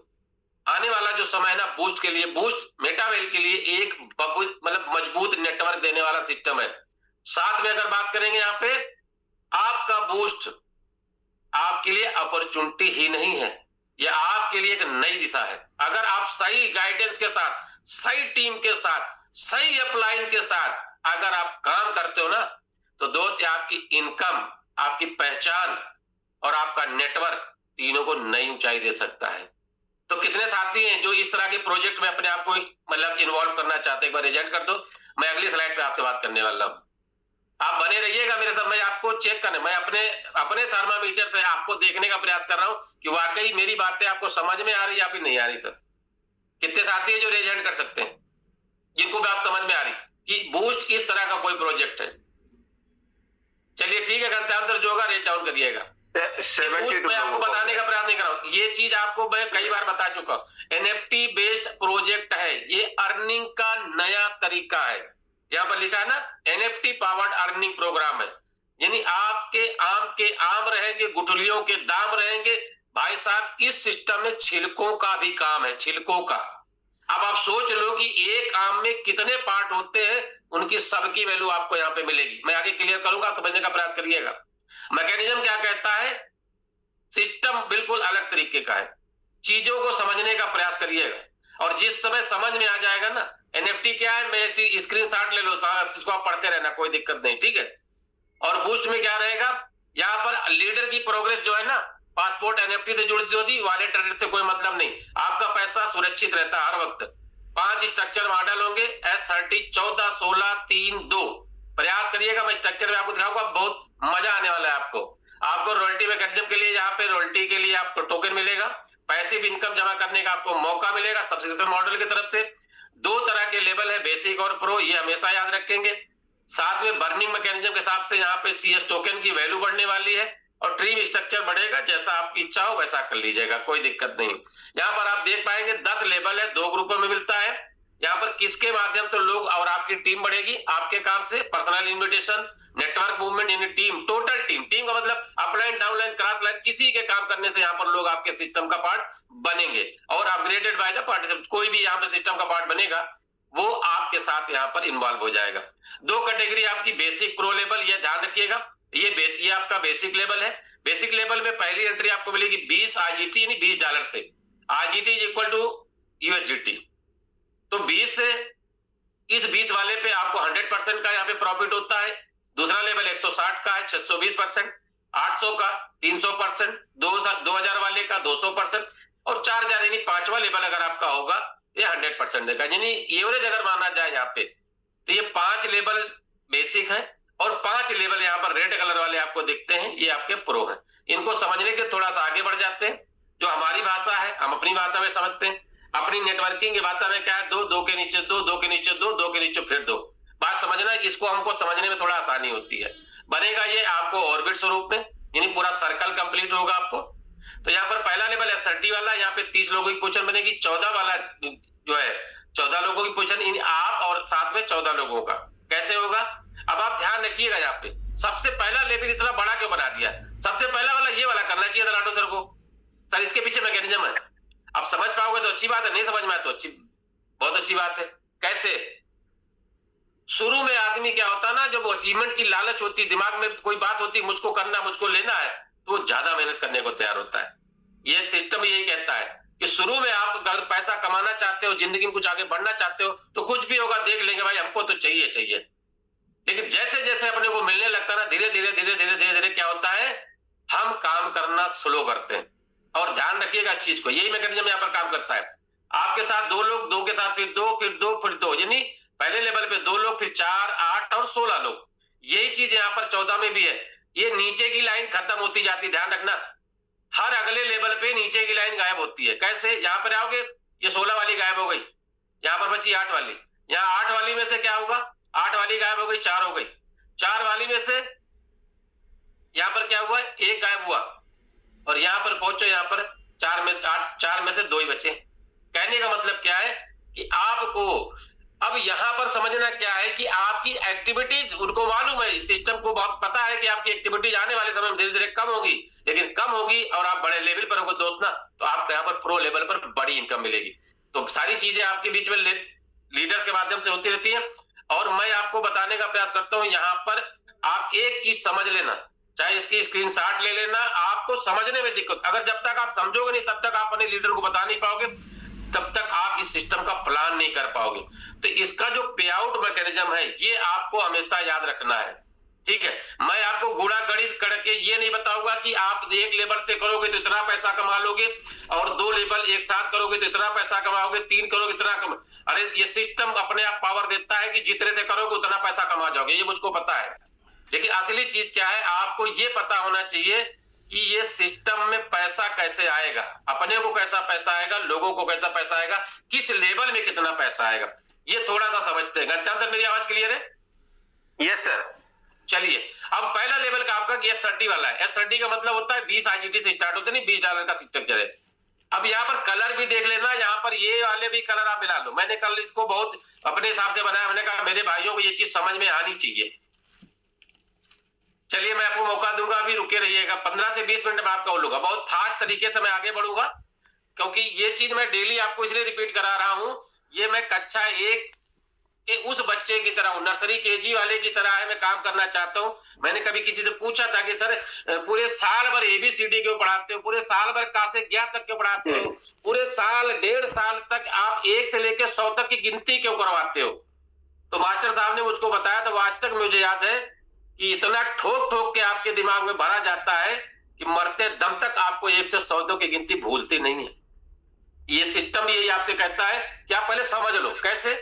आने वाला जो समय है ना, बूस्ट के लिए, बूस्ट मेटावेल के लिए एक मतलब मजबूत नेटवर्क देने वाला सिस्टम है। साथ में अगर बात करेंगे यहाँ पे, आपका बूस्ट आपके लिए अपॉर्चुनिटी ही नहीं है, यह आपके लिए एक नई दिशा है। अगर आप सही गाइडेंस के साथ, सही टीम के साथ, सही अपलाइन के साथ अगर आप काम करते हो ना, तो दोस्त आपकी इनकम, आपकी पहचान और आपका नेटवर्क तीनों को नई ऊंचाई दे सकता है। तो कितने साथी हैं जो इस तरह के प्रोजेक्ट में अपने आप को मतलब इन्वॉल्व करना चाहते हैं? एक बार रिजेक्ट कर दो। मैं अगली स्लाइड पे आपसे बात करने वाला हूं। आप बने रहिएगा मेरे साथ। मैं आपको चेक करने, मैं अपने थर्मामीटर से आपको देखने का प्रयास कर रहा हूं कि वाकई मेरी बातें आपको समझ में आ रही या फिर नहीं आ रही। सर कितने साथी है जो रेज हैंड कर सकते हैं, जिनको बात समझ में आ रही कि बूस्ट इस तरह का कोई प्रोजेक्ट है? चलिए ठीक है, घंटाम सर जो होगा रेट डाउन करिएगा। मैं आपको बताने का प्रयास नहीं कर रहा हूं, ये चीज आपको मैं कई बार बता चुका हूं। एनएफटी बेस्ड प्रोजेक्ट है, ये अर्निंग का नया तरीका है। यहाँ पर लिखा है ना, एनएफटी पावर्ड अर्निंग प्रोग्राम है। यानी आपके आम रहेंगे, गुठलियों के दाम रहेंगे। भाई साहब, इस सिस्टम में छिलकों का भी काम है, छिलकों का। अब आप सोच लो कि एक आम में कितने पार्ट होते हैं, उनकी सबकी वैल्यू आपको यहाँ पे मिलेगी। मैं आगे क्लियर करूंगा, समझने का प्रयास करिएगा। मैकेनिज्म क्या कहता है, सिस्टम बिल्कुल अलग तरीके का है। चीजों को समझने का प्रयास करिएगा, और जिस समय समझ में आ जाएगा ना एनएफटी क्या है, मैं स्क्रीनशॉट ले लो, इसको आप पढ़ते रहना, कोई दिक्कत नहीं, ठीक है। और बूस्ट में क्या रहेगा, यहाँ पर लीडर की प्रोग्रेस जो है ना, पासपोर्ट एनएफटी से जुड़ी होती, वॉलेट से कोई मतलब नहीं, आपका पैसा सुरक्षित रहता है हर वक्त। 5 स्ट्रक्चर मॉडल होंगे, S30 14 16 3 2। प्रयास करिएगा, मैं स्ट्रक्चर में आपको दिखाऊंगा, बहुत मजा आने वाला है आपको रॉयल्टी मैकेनिज्म के लिए, यहाँ पे रॉयल्टी के लिए आपको टोकन मिलेगा, पैसिव इनकम जमा करने का आपको मौका मिलेगा सब्सक्रिप्शन मॉडल की तरफ से। 2 तरह के लेवल है, बेसिक और प्रो, ये हमेशा याद रखेंगे। साथ में बर्निंग मैकेनिज्म के हिसाब से यहाँ पे CS टोकन की वैल्यू बढ़ने वाली है, और ट्रीम स्ट्रक्चर बढ़ेगा, जैसा आपकी इच्छा हो वैसा कर लीजिएगा, कोई दिक्कत नहीं। यहाँ पर आप देख पाएंगे 10 लेवल है, 2 ग्रुपों में मिलता है। यहाँ पर किसके माध्यम से लोग और आपकी टीम बढ़ेगी, आपके काम से, पर्सनल इन्विटेशन, नेटवर्क मूवमेंट, यानी टीम, टोटल टीम का मतलब अपलाइन, डाउनलाइन, क्रॉस लाइन, किसी के काम करने से यहाँ पर लोग आपके सिस्टम का पार्ट बनेंगे, और अपग्रेडेड बाय द पार्टिसिपेंट। कोई भी यहाँ पे सिस्टम का पार्ट बनेगा वो आपके साथ यहाँ पर इन्वॉल्व हो जाएगा। 2 कैटेगरी आपकी, बेसिक, प्रो लेवल, ये ध्यान रखिएगा। ये आपका बेसिक लेवल है। बेसिक लेवल में पहली एंट्री आपको मिलेगी 20 IGT यानी $20 से। IGT is equal to USDT। तो 20 से इस 20 वाले पे आपको 100% का यहाँ पे प्रॉफिट होता है। दूसरा लेवल 160 का है 620%, 800 का 300%, 2000 वाले का 200% और 4000 यानी 5वां लेवल अगर आपका होगा ये 100% देगा। यानी एवरेज अगर माना जाए यहाँ पे तो ये 5 लेवल बेसिक है और 5 लेवल यहाँ पर रेड कलर वाले आपको दिखते हैं, ये आपके प्रो हैं। इनको समझने के थोड़ा सा आगे बढ़ जाते हैं। जो हमारी भाषा है हम अपनी भाषा में समझते हैं। अपनी नेटवर्किंग की भाषा में क्या है, 2 2 के नीचे 2 2 के नीचे 2 2 के नीचे फिर 2। बात समझना, इसको हमको समझने में थोड़ा आसानी होती है। बनेगा ये आपको ऑर्बिट स्वरूप में, यानी पूरा सर्कल कंप्लीट होगा आपको। तो यहाँ पर पहला लेवल S30 वाला, यहाँ पे 30 लोगों की पोजीशन बनेगी। 14 वाला जो है 14 लोगों की पोजीशन, आप और साथ में 14 लोगों का कैसे होगा। अब आप ध्यान रखिएगा, यहाँ पे सबसे पहला लेवल इतना बड़ा क्यों बना दिया। सबसे पहला वाला ये वाला करना चाहिए था लाडो सर को। सर इसके पीछे मैकेनिज्म है, आप समझ पाओगे तो अच्छी बात है, नहीं समझ में आए तो बहुत अच्छी बात है। कैसे, शुरू में आदमी क्या होता है ना, जब अचीवमेंट की लालच होती है, दिमाग में कोई बात होती है मुझको करना, मुझको लेना है, तो वो ज्यादा मेहनत करने को तैयार होता है। ये सिस्टम यही कहता है कि शुरू में आप अगर पैसा कमाना चाहते हो, जिंदगी में कुछ आगे बढ़ना चाहते हो, तो कुछ भी होगा देख लेंगे भाई, हमको तो चाहिए। लेकिन जैसे जैसे अपने को मिलने लगता है ना, धीरे धीरे क्या होता है, हम काम करना स्लो करते हैं। और ध्यान रखिएगा इस चीज को, यही मैकेनिज्म यहाँ पर काम करता है। आपके साथ 2 लोग, 2 के साथ फिर 2 फिर 2 फिर 2, यानी पहले लेवल पे 2 लोग, फिर 4 8 और 16 लोग। यही चीज यहाँ पर 14 में भी है। ये नीचे की लाइन खत्म होती जाती है, ध्यान रखना। हर अगले लेवल पे नीचे की लाइन गायब होती है। कैसे, यहाँ पर आओगे ये 16 वाली गायब हो गई, यहाँ पर बची 8 वाली। यहाँ 8 वाली में से क्या होगा, 8 वाली गायब हो गई, 4 हो गई। 4 वाली में से यहाँ पर क्या हुआ, 1 गायब हुआ। और यहाँ पर पहुंचो, यहाँ पर 4 में से 2 ही बचे। कहने का मतलब क्या है कि आपको अब यहाँ पर समझना क्या है कि आपकी एक्टिविटीज, उनको मालूम है, सिस्टम को बहुत पता है कि आपकी एक्टिविटीज आने वाले समय में धीरे धीरे कम होगी, लेकिन कम होगी और आप बड़े लेवल पर होगा दोस्त ना, तो आपको यहाँ पर प्रो लेवल पर बड़ी इनकम मिलेगी। तो सारी चीजें आपके बीच में लीडर्स के माध्यम से होती रहती है। और मैं आपको बताने का प्रयास करता हूं, यहाँ पर आप एक चीज समझ लेना, चाहे इसकी स्क्रीनशॉट ले लेना, आपको समझने में दिक्कत, अगर जब तक आप समझोगे नहीं तब तक आप अपने लीडर को बता नहीं पाओगे, तब तक आप इस सिस्टम का प्लान नहीं कर पाओगे। तो इसका जो पे आउट मैकेनिज्म है ये आपको हमेशा याद रखना है, ठीक है। मैं आपको गुणा गणित करके ये नहीं बताऊंगा कि आप 1 लेवल से करोगे तो इतना पैसा कमा लोगे और 2 लेवल एक साथ करोगे तो इतना पैसा कमाओगे, 3 करोगे इतना अरे ये सिस्टम अपने आप पावर देता है कि जितने से करोगे उतना पैसा कमा जाओगे, ये मुझको पता है। लेकिन असली चीज क्या है, आपको ये पता होना चाहिए कि ये सिस्टम में पैसा कैसे आएगा, अपने को कैसा पैसा आएगा, लोगों को कैसा पैसा आएगा, किस लेवल में कितना पैसा आएगा, ये थोड़ा सा समझते हैं। घनश्याम सर मेरी आवाज क्लियर है? Yes sir. चलिए अब पहला लेवल का आपका S30 वाला है। S30 का मतलब होता है 20 IGT से स्टार्ट होते नहीं, $20 का स्ट्रक्चर है। अब यहाँ पर कलर भी देख लेना, यहाँ पर ये वाले भी कलर आप मिला लो। मैंने कल इसको बहुत अपने हिसाब से बनाया, मैंने कहा मेरे भाइयों को ये चीज समझ में आनी चाहिए। चलिए मैं आपको मौका दूंगा, अभी रुके रहिएगा, 15 से 20 मिनट में आपका बोलूंगा, बहुत फास्ट तरीके से मैं आगे बढ़ूंगा, क्योंकि ये चीज मैं डेली आपको इसलिए रिपीट करा रहा हूं। ये मैं कक्षा 1 के उस बच्चे की तरह हूं, नर्सरी KG वाले की तरह है, मैं काम करना चाहता हूं। मैंने कभी किसी से पूछा था कि सर पूरे साल भर ABCD क्यों पढ़ाते हो, पूरे साल भर का से ज्ञ तक क्यों पढ़ाते हो, पूरे साल 1.5 साल तक आप 1 से लेकर 100 तक की गिनती क्यों करवाते हो। तो मास्टर साहब ने मुझको बताया, तो आज तक मुझे याद है कि इतना ठोक ठोक के आपके दिमाग में भरा जाता है कि मरते दम तक आपको 1 से 100 तक की गिनती भूलती नहीं है। ये सिस्टम यही आपसे कहता है कि आप पहले समझ लो कैसे।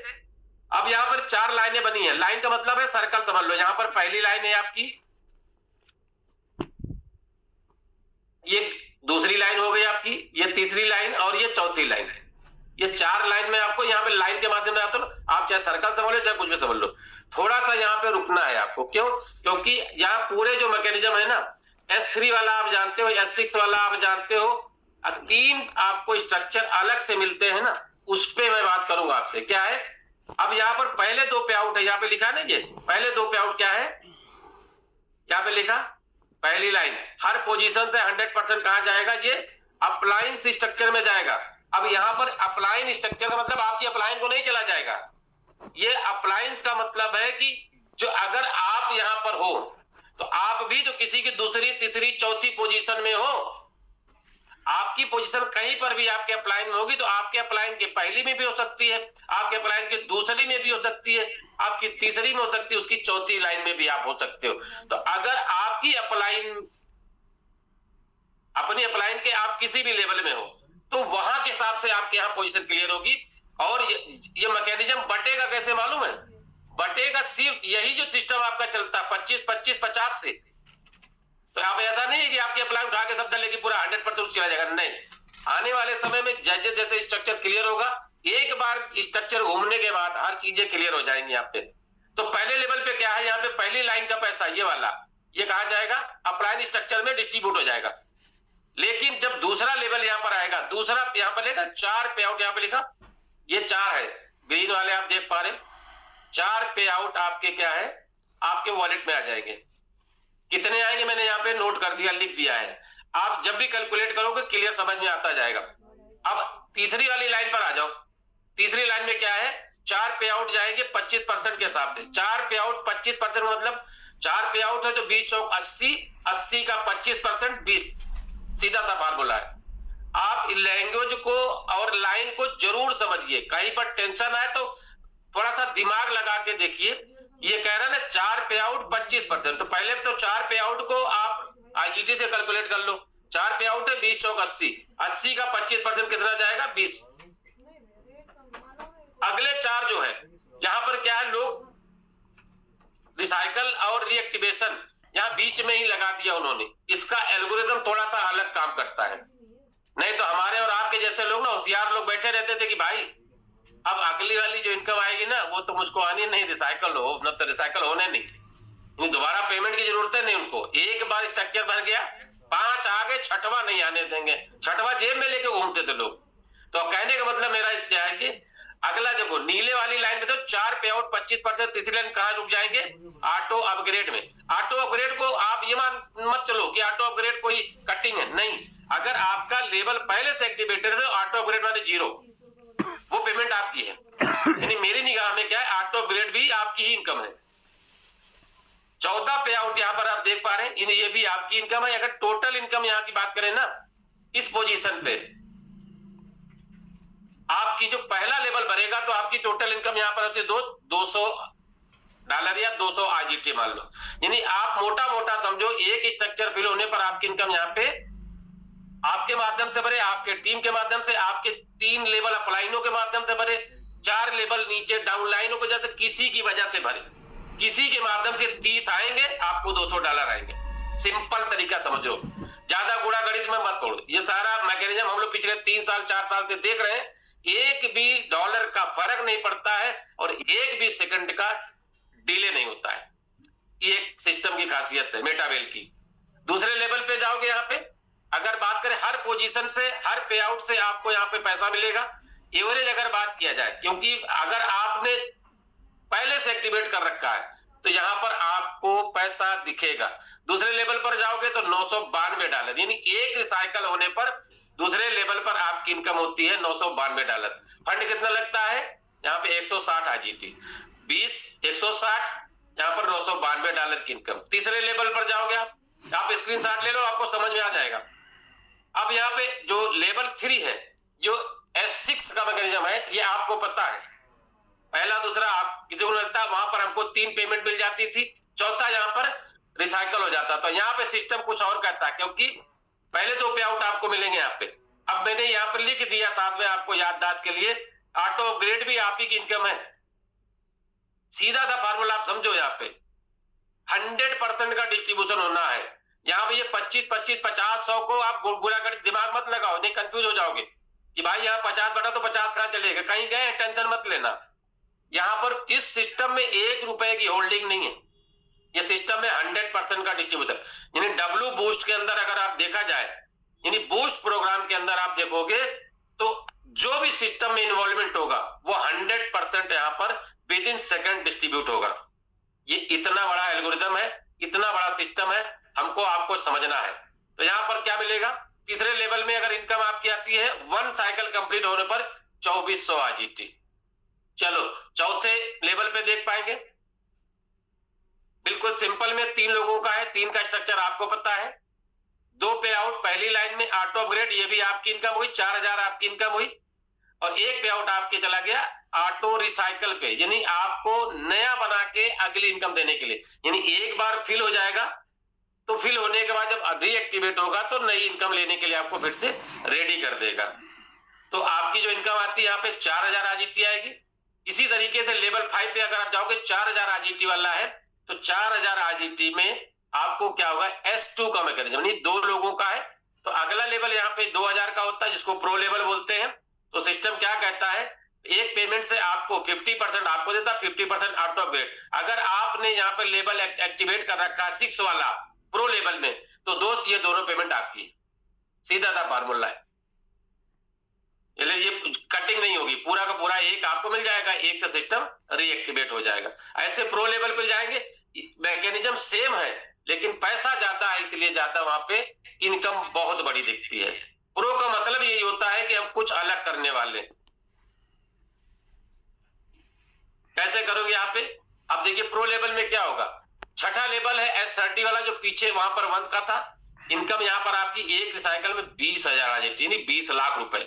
अब यहाँ पर 4 लाइनें बनी है, लाइन का मतलब है सर्कल समझ लो। यहाँ पर पहली लाइन है आपकी, ये दूसरी लाइन हो गई आपकी, ये तीसरी लाइन और ये चौथी लाइन है। ये 4 लाइन में आपको यहाँ पे लाइन के माध्यम से आता हूँ, आप चाहे सर्कल समझ लो चाहे कुछ भी समझ लो। थोड़ा सा यहाँ पे रुकना है आपको, क्यों? क्योंकि यहाँ पूरे जो मैकेनिज्म है ना, S3 वाला आप जानते हो, S6 वाला आप जानते हो, 3 आपको स्ट्रक्चर अलग से मिलते हैं ना, उस पे मैं बात करूंगा आपसे। क्या है, अब यहाँ पर पहले 2 पे आउट है, यहाँ पे लिखा ना, ये पहले 2 पे आउट क्या है, यहाँ पे लिखा पहली लाइन, हर पोजीशन से 100% कहां जाएगा, ये अप्लायंस स्ट्रक्चर में जाएगा। अब यहाँ पर अप्लायंस स्ट्रक्चर का मतलब आपकी अप्लायंस को नहीं चला जाएगा, ये अप्लायंस का मतलब है कि जो अगर आप यहां पर हो तो आप भी जो किसी की दूसरी तीसरी चौथी पोजीशन में हो, आपकी पोजीशन कहीं पर भी आपके अपलाइन में होगी तो आपके अपलाइन के पहली में भी हो सकती है, आपके अपलाइन के दूसरी में भी हो सकती है, आपकी तीसरी में हो सकती है, उसकी चौथी लाइन में भी आप हो सकते हो। तो अगर आपकी अपलाइन, अपनी अपलाइन के आप किसी भी लेवल में हो तो वहां के हिसाब से आपके यहाँ पोजीशन क्लियर होगी। और ये मैकेनिज्म बटेगा कैसे मालूम है? बटेगा सिर्फ यही जो सिस्टम आपका चलता है 25-25-50 से। तो आप ऐसा नहीं है कि आपके अपलाइन उठा के सब डाले कि पूरा 100% चला जाएगा, नहीं। आने वाले समय में जैसे जैसे स्ट्रक्चर क्लियर होगा, एक बार स्ट्रक्चर घूमने के बाद हर चीजें क्लियर हो जाएंगी यहाँ पे। तो पहले लेवल पे क्या है, यहाँ पे पहली लाइन का पैसा ये वाला, ये कहा जाएगा अपलाइन स्ट्रक्चर में डिस्ट्रीब्यूट हो जाएगा। लेकिन जब दूसरा लेवल यहाँ पर आएगा, दूसरा यहाँ पर लेगा 4 पे आउट, यहाँ पे लिखा ये 4 है, ग्रीन वाले आप देख पा रहे, 4 पे आउट आपके क्या है, आपके वॉलेट में आ जाएंगे। कितने आएंगे मैंने यहाँ पे नोट कर दिया, लिख दिया है। आप जब भी कैलकुलेट करोगे क्लियर समझ में आता जाएगा। अब तीसरी वाली लाइन पर आ जाओ। तीसरी लाइन में क्या है, 4 पे आउट जाएंगे 25% के हिसाब से। 4 पे आउट 25% मतलब 4 पे आउट है तो 20 चौक 80, 80 का 25% 20, सीधा सा फार्मूला है। आप लैंग्वेज को और लाइन को जरूर समझिए, कहीं पर टेंशन आए तो थोड़ा सा दिमाग लगा के देखिए। ये कह रहा है ना 4 पे आउट 25%, तो पहले तो 4 पे आउट को आप आईजीटी से कैलकुलेट कर लो। 4 पे आउट है 20 चौक 80, 80 का 25% कितना जाएगा 20। अगले 4 जो है यहां पर क्या है, लोग रिसाइकल और रिएक्टिवेशन यहां बीच में ही लगा दिया उन्होंने। इसका एल्गोरिदम थोड़ा सा अलग काम करता है। नहीं तो हमारे और आपके जैसे लोग ना, होशियार लोग बैठे रहते थे कि भाई अब अगली वाली जो इनकम आएगी ना वो तो मुझको आनी नहीं, रिसाइकल हो न, तो रिसाइकल होने नहीं, दोबारा पेमेंट की जरूरत है नहीं उनको। एक बार स्ट्रक्चर बन गया, 5 आ गए, 6वां नहीं आने देंगे, 6वां जेब में लेके घूमते थे लोग। तो कहने का मतलब मेरा क्या है कि अगला देखो नीले वाली लाइन में तो 4 पे आउट 25%, तीसरी लाइन कहां रुक जाएंगे, ऑटो अपग्रेड में। ऑटो अपग्रेड को आप ये मत चलो कि ऑटो अपग्रेड कोई कटिंग है, नहीं। अगर आपका लेवल पहले से एक्टिवेटेड है तो ऑटो अपग्रेड वाले 0, वो पेमेंट आपकी है। यानी मेरी निगाह में क्या है, ऑटो अपग्रेड भी आपकी ही इनकम है। 14 पे आउट यहां पर आप देख पा रहे हैं, ये भी आपकी इनकम है। अगर टोटल इनकम यहां की बात करें ना, इस पोजीशन पे आपकी जो पहला लेवल भरेगा तो आपकी टोटल इनकम यहां पर होती है $200 या 200 आईजीटी मान लो। यानी आप मोटा मोटा समझो एक स्ट्रक्चर फिल होने पर आपकी इनकम यहाँ पे आपके माध्यम से भरे, आपके टीम के माध्यम से, आपके 3 लेवल अपलाइनों के माध्यम से भरे, 4 लेवल नीचे डाउन लाइनों को जैसे किसी की वजह से भरे, किसी के माध्यम से 30 आएंगे, आपको $200 आएंगे। सिंपल तरीका समझो, ज्यादा गुणा गणित में मत तोड़ो। ये सारा मैकेनिज्म हम लोग पिछले 3 साल 4 साल से देख रहे हैं। एक भी डॉलर का फर्क नहीं पड़ता है और एक भी सेकंड का डिले नहीं होता है। ये एक सिस्टम की खासियत है मेटावेल की। दूसरे लेवल पे जाओगे, यहाँ पे अगर बात करें हर पोजीशन से, हर पे आउट से आपको यहाँ पे पैसा मिलेगा। एवरेज अगर बात किया जाए, क्योंकि अगर आपने पहले से एक्टिवेट कर रखा है तो यहाँ पर आपको पैसा दिखेगा। दूसरे लेवल पर जाओगे तो $992, यानी एक रिसाइकल होने पर दूसरे लेवल पर आपकी इनकम होती है $992। फंड कितना लगता है यहाँ पे 160 आईजीटी, 20 160, यहाँ पर $992 की इनकम। तीसरे लेवल पर जाओगे आप स्क्रीनशॉट ले लो, आपको समझ में आ जाएगा। अब यहाँ पे जो लेवल 3 है, जो S6 का मैकेनिज्म है, ये आपको पता है। पहला दूसरा आप किसी को लगता है वहां पर हमको 3 पेमेंट मिल जाती थी, चौथा यहाँ पर रिसाइकल हो जाता। तो यहाँ पे सिस्टम कुछ और कहता है, क्योंकि पहले 2 पे आउट आपको मिलेंगे यहाँ पे। अब मैंने यहाँ पर लिख दिया साथ में आपको याददाश्त के लिए, ऑटो अपग्रेड भी आप ही की इनकम है। सीधा सा फार्मूला आप समझो, यहाँ पे 100% का डिस्ट्रीब्यूशन होना है। यहाँ पे ये 25-25, 50-100 को आप गुणा कर दिमाग मत लगाओ, नहीं कंफ्यूज हो जाओगे कि भाई यहाँ 50 बटा तो 50 कहां चलेगा, कहीं गए, टेंशन मत लेना। यहाँ पर इस सिस्टम में ₹1 की होल्डिंग नहीं है। ये सिस्टम में 100% का डिस्ट्रीब्यूशन, यानी डब्ल्यू बूस्ट के अंदर अगर आप देखा जाए, यानी बूस्ट प्रोग्राम के अंदर आप देखोगे तो जो भी सिस्टम में इन्वॉल्वमेंट होगा वो 100% यहाँ पर विद इन सेकंड डिस्ट्रीब्यूट होगा। ये इतना बड़ा एल्गोरिदम है, इतना बड़ा सिस्टम है, हमको आपको समझना है। तो यहाँ पर क्या मिलेगा, तीसरे लेवल में अगर इनकम आपकी आती है 1 साइकिल कंप्लीट होने पर 2400 आईजीटी। चलो चौथे लेवल पे देख पाएंगे, बिल्कुल सिंपल में 3 लोगों का है, 3 का स्ट्रक्चर आपको पता है। 2 पे आउट पहली लाइन में ऑटो अपग्रेड, ये भी आपकी इनकम हुई, 4000 आपकी इनकम हुई। और एक पे आउट आपके चला गया ऑटो रिसाइकल पे, यानी आपको नया बना के अगली इनकम देने के लिए, यानी एक बार फिल हो जाएगा तो फिल होने के बाद जब रीएक्टिवेट होगा तो नई इनकम लेने के लिए आपको फिर से रेडी कर देगा। तो आपकी जो इनकम आती है यहाँ पे 4000 आरजीटी आएगी। इसी तरीके से लेवल 5 पे अगर आप जाओगे 4000 आरजीटी वाला है तो 4000 आरजीटी में आपको क्या होगा, S2 का मैकेनिज्म, यानी 2 लोगों का है तो अगला लेवल यहाँ पे 2000 का होता है जिसको प्रो लेवल बोलते हैं। तो सिस्टम क्या कहता है, एक पेमेंट से आपको 50% आपको देता है, 50% ऑटो अपग्रेड। अगर आपने यहाँ पे लेवल एक्टिवेट कर रखा है 6 वाला प्रो लेवल में तो दोस्त ये दोनों पेमेंट आपकी, सीधा सा फार्मूला है, ये कटिंग नहीं होगी, पूरा का पूरा एक आपको मिल जाएगा, एक से सिस्टम रीएक्टिवेट हो जाएगा। ऐसे प्रो लेवल पर जाएंगे मैकेनिज्म सेम है लेकिन पैसा ज्यादा है इसलिए ज्यादा वहां पे इनकम बहुत बड़ी दिखती है। प्रो का मतलब यही होता है कि हम कुछ अलग करने वाले। कैसे करोगे यहाँ पे, अब देखिए प्रो लेवल में क्या होगा, छठा लेवल है S30 वाला जो पीछे वहां पर 1 का था। इनकम यहाँ पर आपकी एक रिसाइकल में 20,000 आ जाती है, 20 लाख रुपए।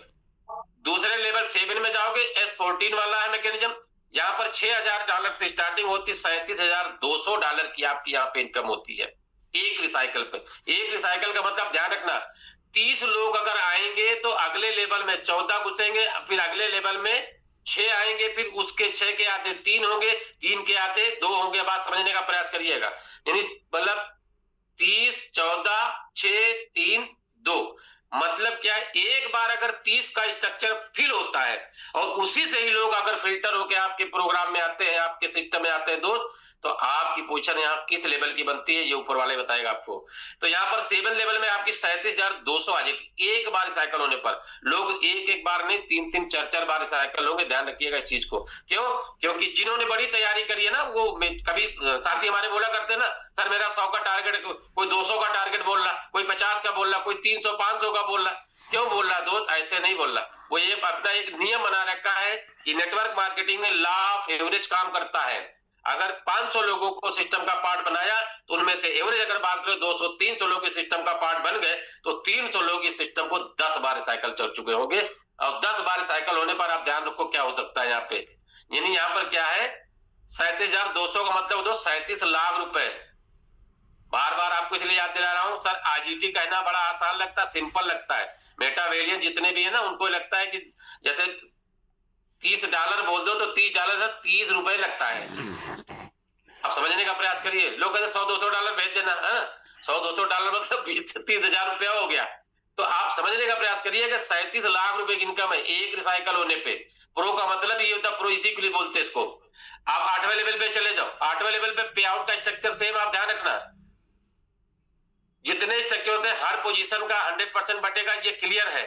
दूसरे लेवल 7 में जाओगे, S14 वाला है मैकेनिज्म, यहाँ पर $6,000 से स्टार्टिंग होती है, $37,200 की आपकी यहाँ पे इनकम होती है एक रिसाइकल पे। एक रिसाइकल का मतलब ध्यान रखना, 30 लोग अगर आएंगे तो अगले लेवल में 14 घुसेंगे, फिर अगले लेवल में 6 आएंगे, फिर उसके 6 के आते 3 होंगे, 3 के आते 2 होंगे। बात समझने का प्रयास करिएगा, यानी मतलब 30, 14, 6, 3, 2 मतलब क्या है, एक बार अगर 30 का स्ट्रक्चर फिल होता है और उसी से ही लोग अगर फिल्टर होकर आपके प्रोग्राम में आते हैं, आपके सिस्टम में आते हैं दोस्त, तो आपकी पोजीशन यहाँ किस लेवल की बनती है ये ऊपर वाले बताएगा आपको। तो यहाँ पर 7 लेवल में आपकी 37,200 आ जाती एक बार रिसाइकल होने पर। लोग एक बार नहीं 3-3, 4-4 बार रिसाइकल होंगे, ध्यान रखिएगा इस चीज को। क्यों, क्योंकि जिन्होंने बड़ी तैयारी करी है ना, वो कभी साथी हमारे बोला करते ना, सर मेरा 100 का टारगेट, कोई 200 का टारगेट बोल रहा, कोई 50 का बोल रहा, कोई 300, 500 का बोल रहा। क्यों बोल रहा दोस्त, ऐसे नहीं बोल रहा, वो ये अपना एक नियम बना रखा है कि नेटवर्क मार्केटिंग में लॉ ऑफ एवरेज काम करता है। अगर 500 लोगों को सिस्टम का पार्ट बनाया तो उनमें से एवरेज अगर बात करें 200-300 लोग इस सिस्टम का पार्ट बन गए तो 300 लोग इस सिस्टम को 10 बार रिसाइकल चल चुके होंगे। और 10 बार रिसाइकल होने पर आप ध्यान रखो क्या हो सकता है यहाँ पे, यानी यहाँ पर क्या है 37,200 का मतलब दो 37 लाख रुपए। बार बार आपको इसलिए याद दिला रहा हूं सर, आईजीटी कहना बड़ा आसान लगता है, सिंपल लगता है। मेटावेरियन जितने भी है ना उनको लगता है कि जैसे $30 बोल दो तो $30 से 30 रुपए लगता है। आप समझने का प्रयास करिए, लोग कहते $100-200 भेज देना है ना, $100-200 मतलब 20 से 30,000 रुपया हो गया। तो आप समझने का प्रयास करिए कि 37 लाख रुपए की इनकम है एक रिसाइकल होने पे। प्रो का मतलब ये होता है, प्रो इसी के लिए बोलते हैं इसको। आप 8वें लेवल पे चले जाओ, 8वें लेवल पे पे आउट का स्ट्रक्चर सेम, आप ध्यान रखना जितने स्ट्रक्चर होते हैं हर पोजीशन का 100% बटेगा, ये क्लियर है।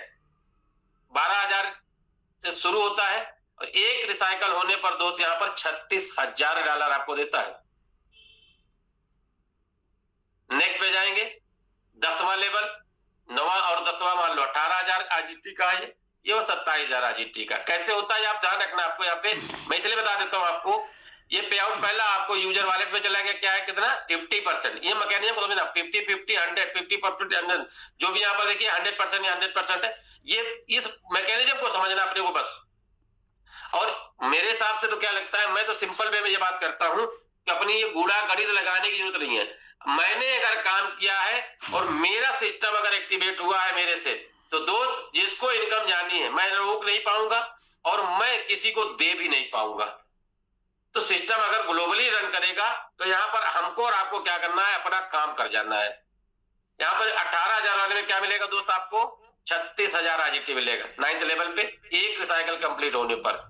12,000 से शुरू होता है और एक रिसाइकल होने पर दोस्त यहां पर $36,000 आपको देता है। नेक्स्ट पे जाएंगे 10वां लेवल, 9वां और 10वां मान लो 18,000 आरजीटी का है, ये 27,000 आरजीटी का। कैसे होता है आप ध्यान रखना, आपको यहाँ पे मैं इसलिए बता देता हूं आपको। ये पे आउट पहला आपको यूजर वॉलेट में चला गया, क्या है कितना 50%। ये मैकेनिज्म समझना 50-50 100 50% 100 जो भी यहाँ पर देखिए 100% या 100% है। ये इस मैकेनिज्म को समझना अपने को बस। और मेरे हिसाब से तो क्या लगता है, मैं तो सिंपल वे में ये बात करता हूं कि अपनी ये गूढ़ा गणित लगाने की जरूरत नहीं है। मैंने अगर काम किया है और मेरा सिस्टम अगर एक्टिवेट हुआ है मेरे से, तो दोस्त जिसको इनकम जानी है मैं रोक नहीं पाऊंगा और मैं किसी को दे भी नहीं पाऊंगा। तो सिस्टम अगर ग्लोबली रन करेगा तो यहाँ पर हमको और आपको क्या करना है, अपना काम कर जाना है। यहाँ पर 18,000 वाले में क्या मिलेगा दोस्त, आपको 36,000 आरजीटी मिलेगा 9th लेवल पे एक रिसाइकल कंप्लीट होने पर।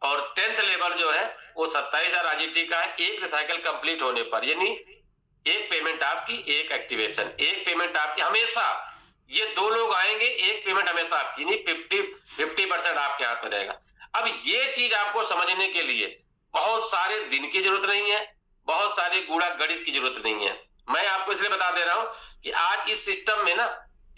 और 10th लेवल जो है वो 27,000 आरजीटी का है एक रिसाइकल कंप्लीट होने पर, यानी एक पेमेंट आपकी एक एक्टिवेशन, एक पेमेंट आपकी हमेशा। ये 2 लोग आएंगे, एक पेमेंट हमेशा आपकी, यानी 50% आपके हाथ में रहेगा। अब ये चीज आपको समझने के लिए बहुत सारे दिन की जरूरत नहीं है, बहुत सारे गूढ़ा गणित की जरूरत नहीं है। मैं आपको इसलिए बता दे रहा हूं कि आज इस सिस्टम में ना,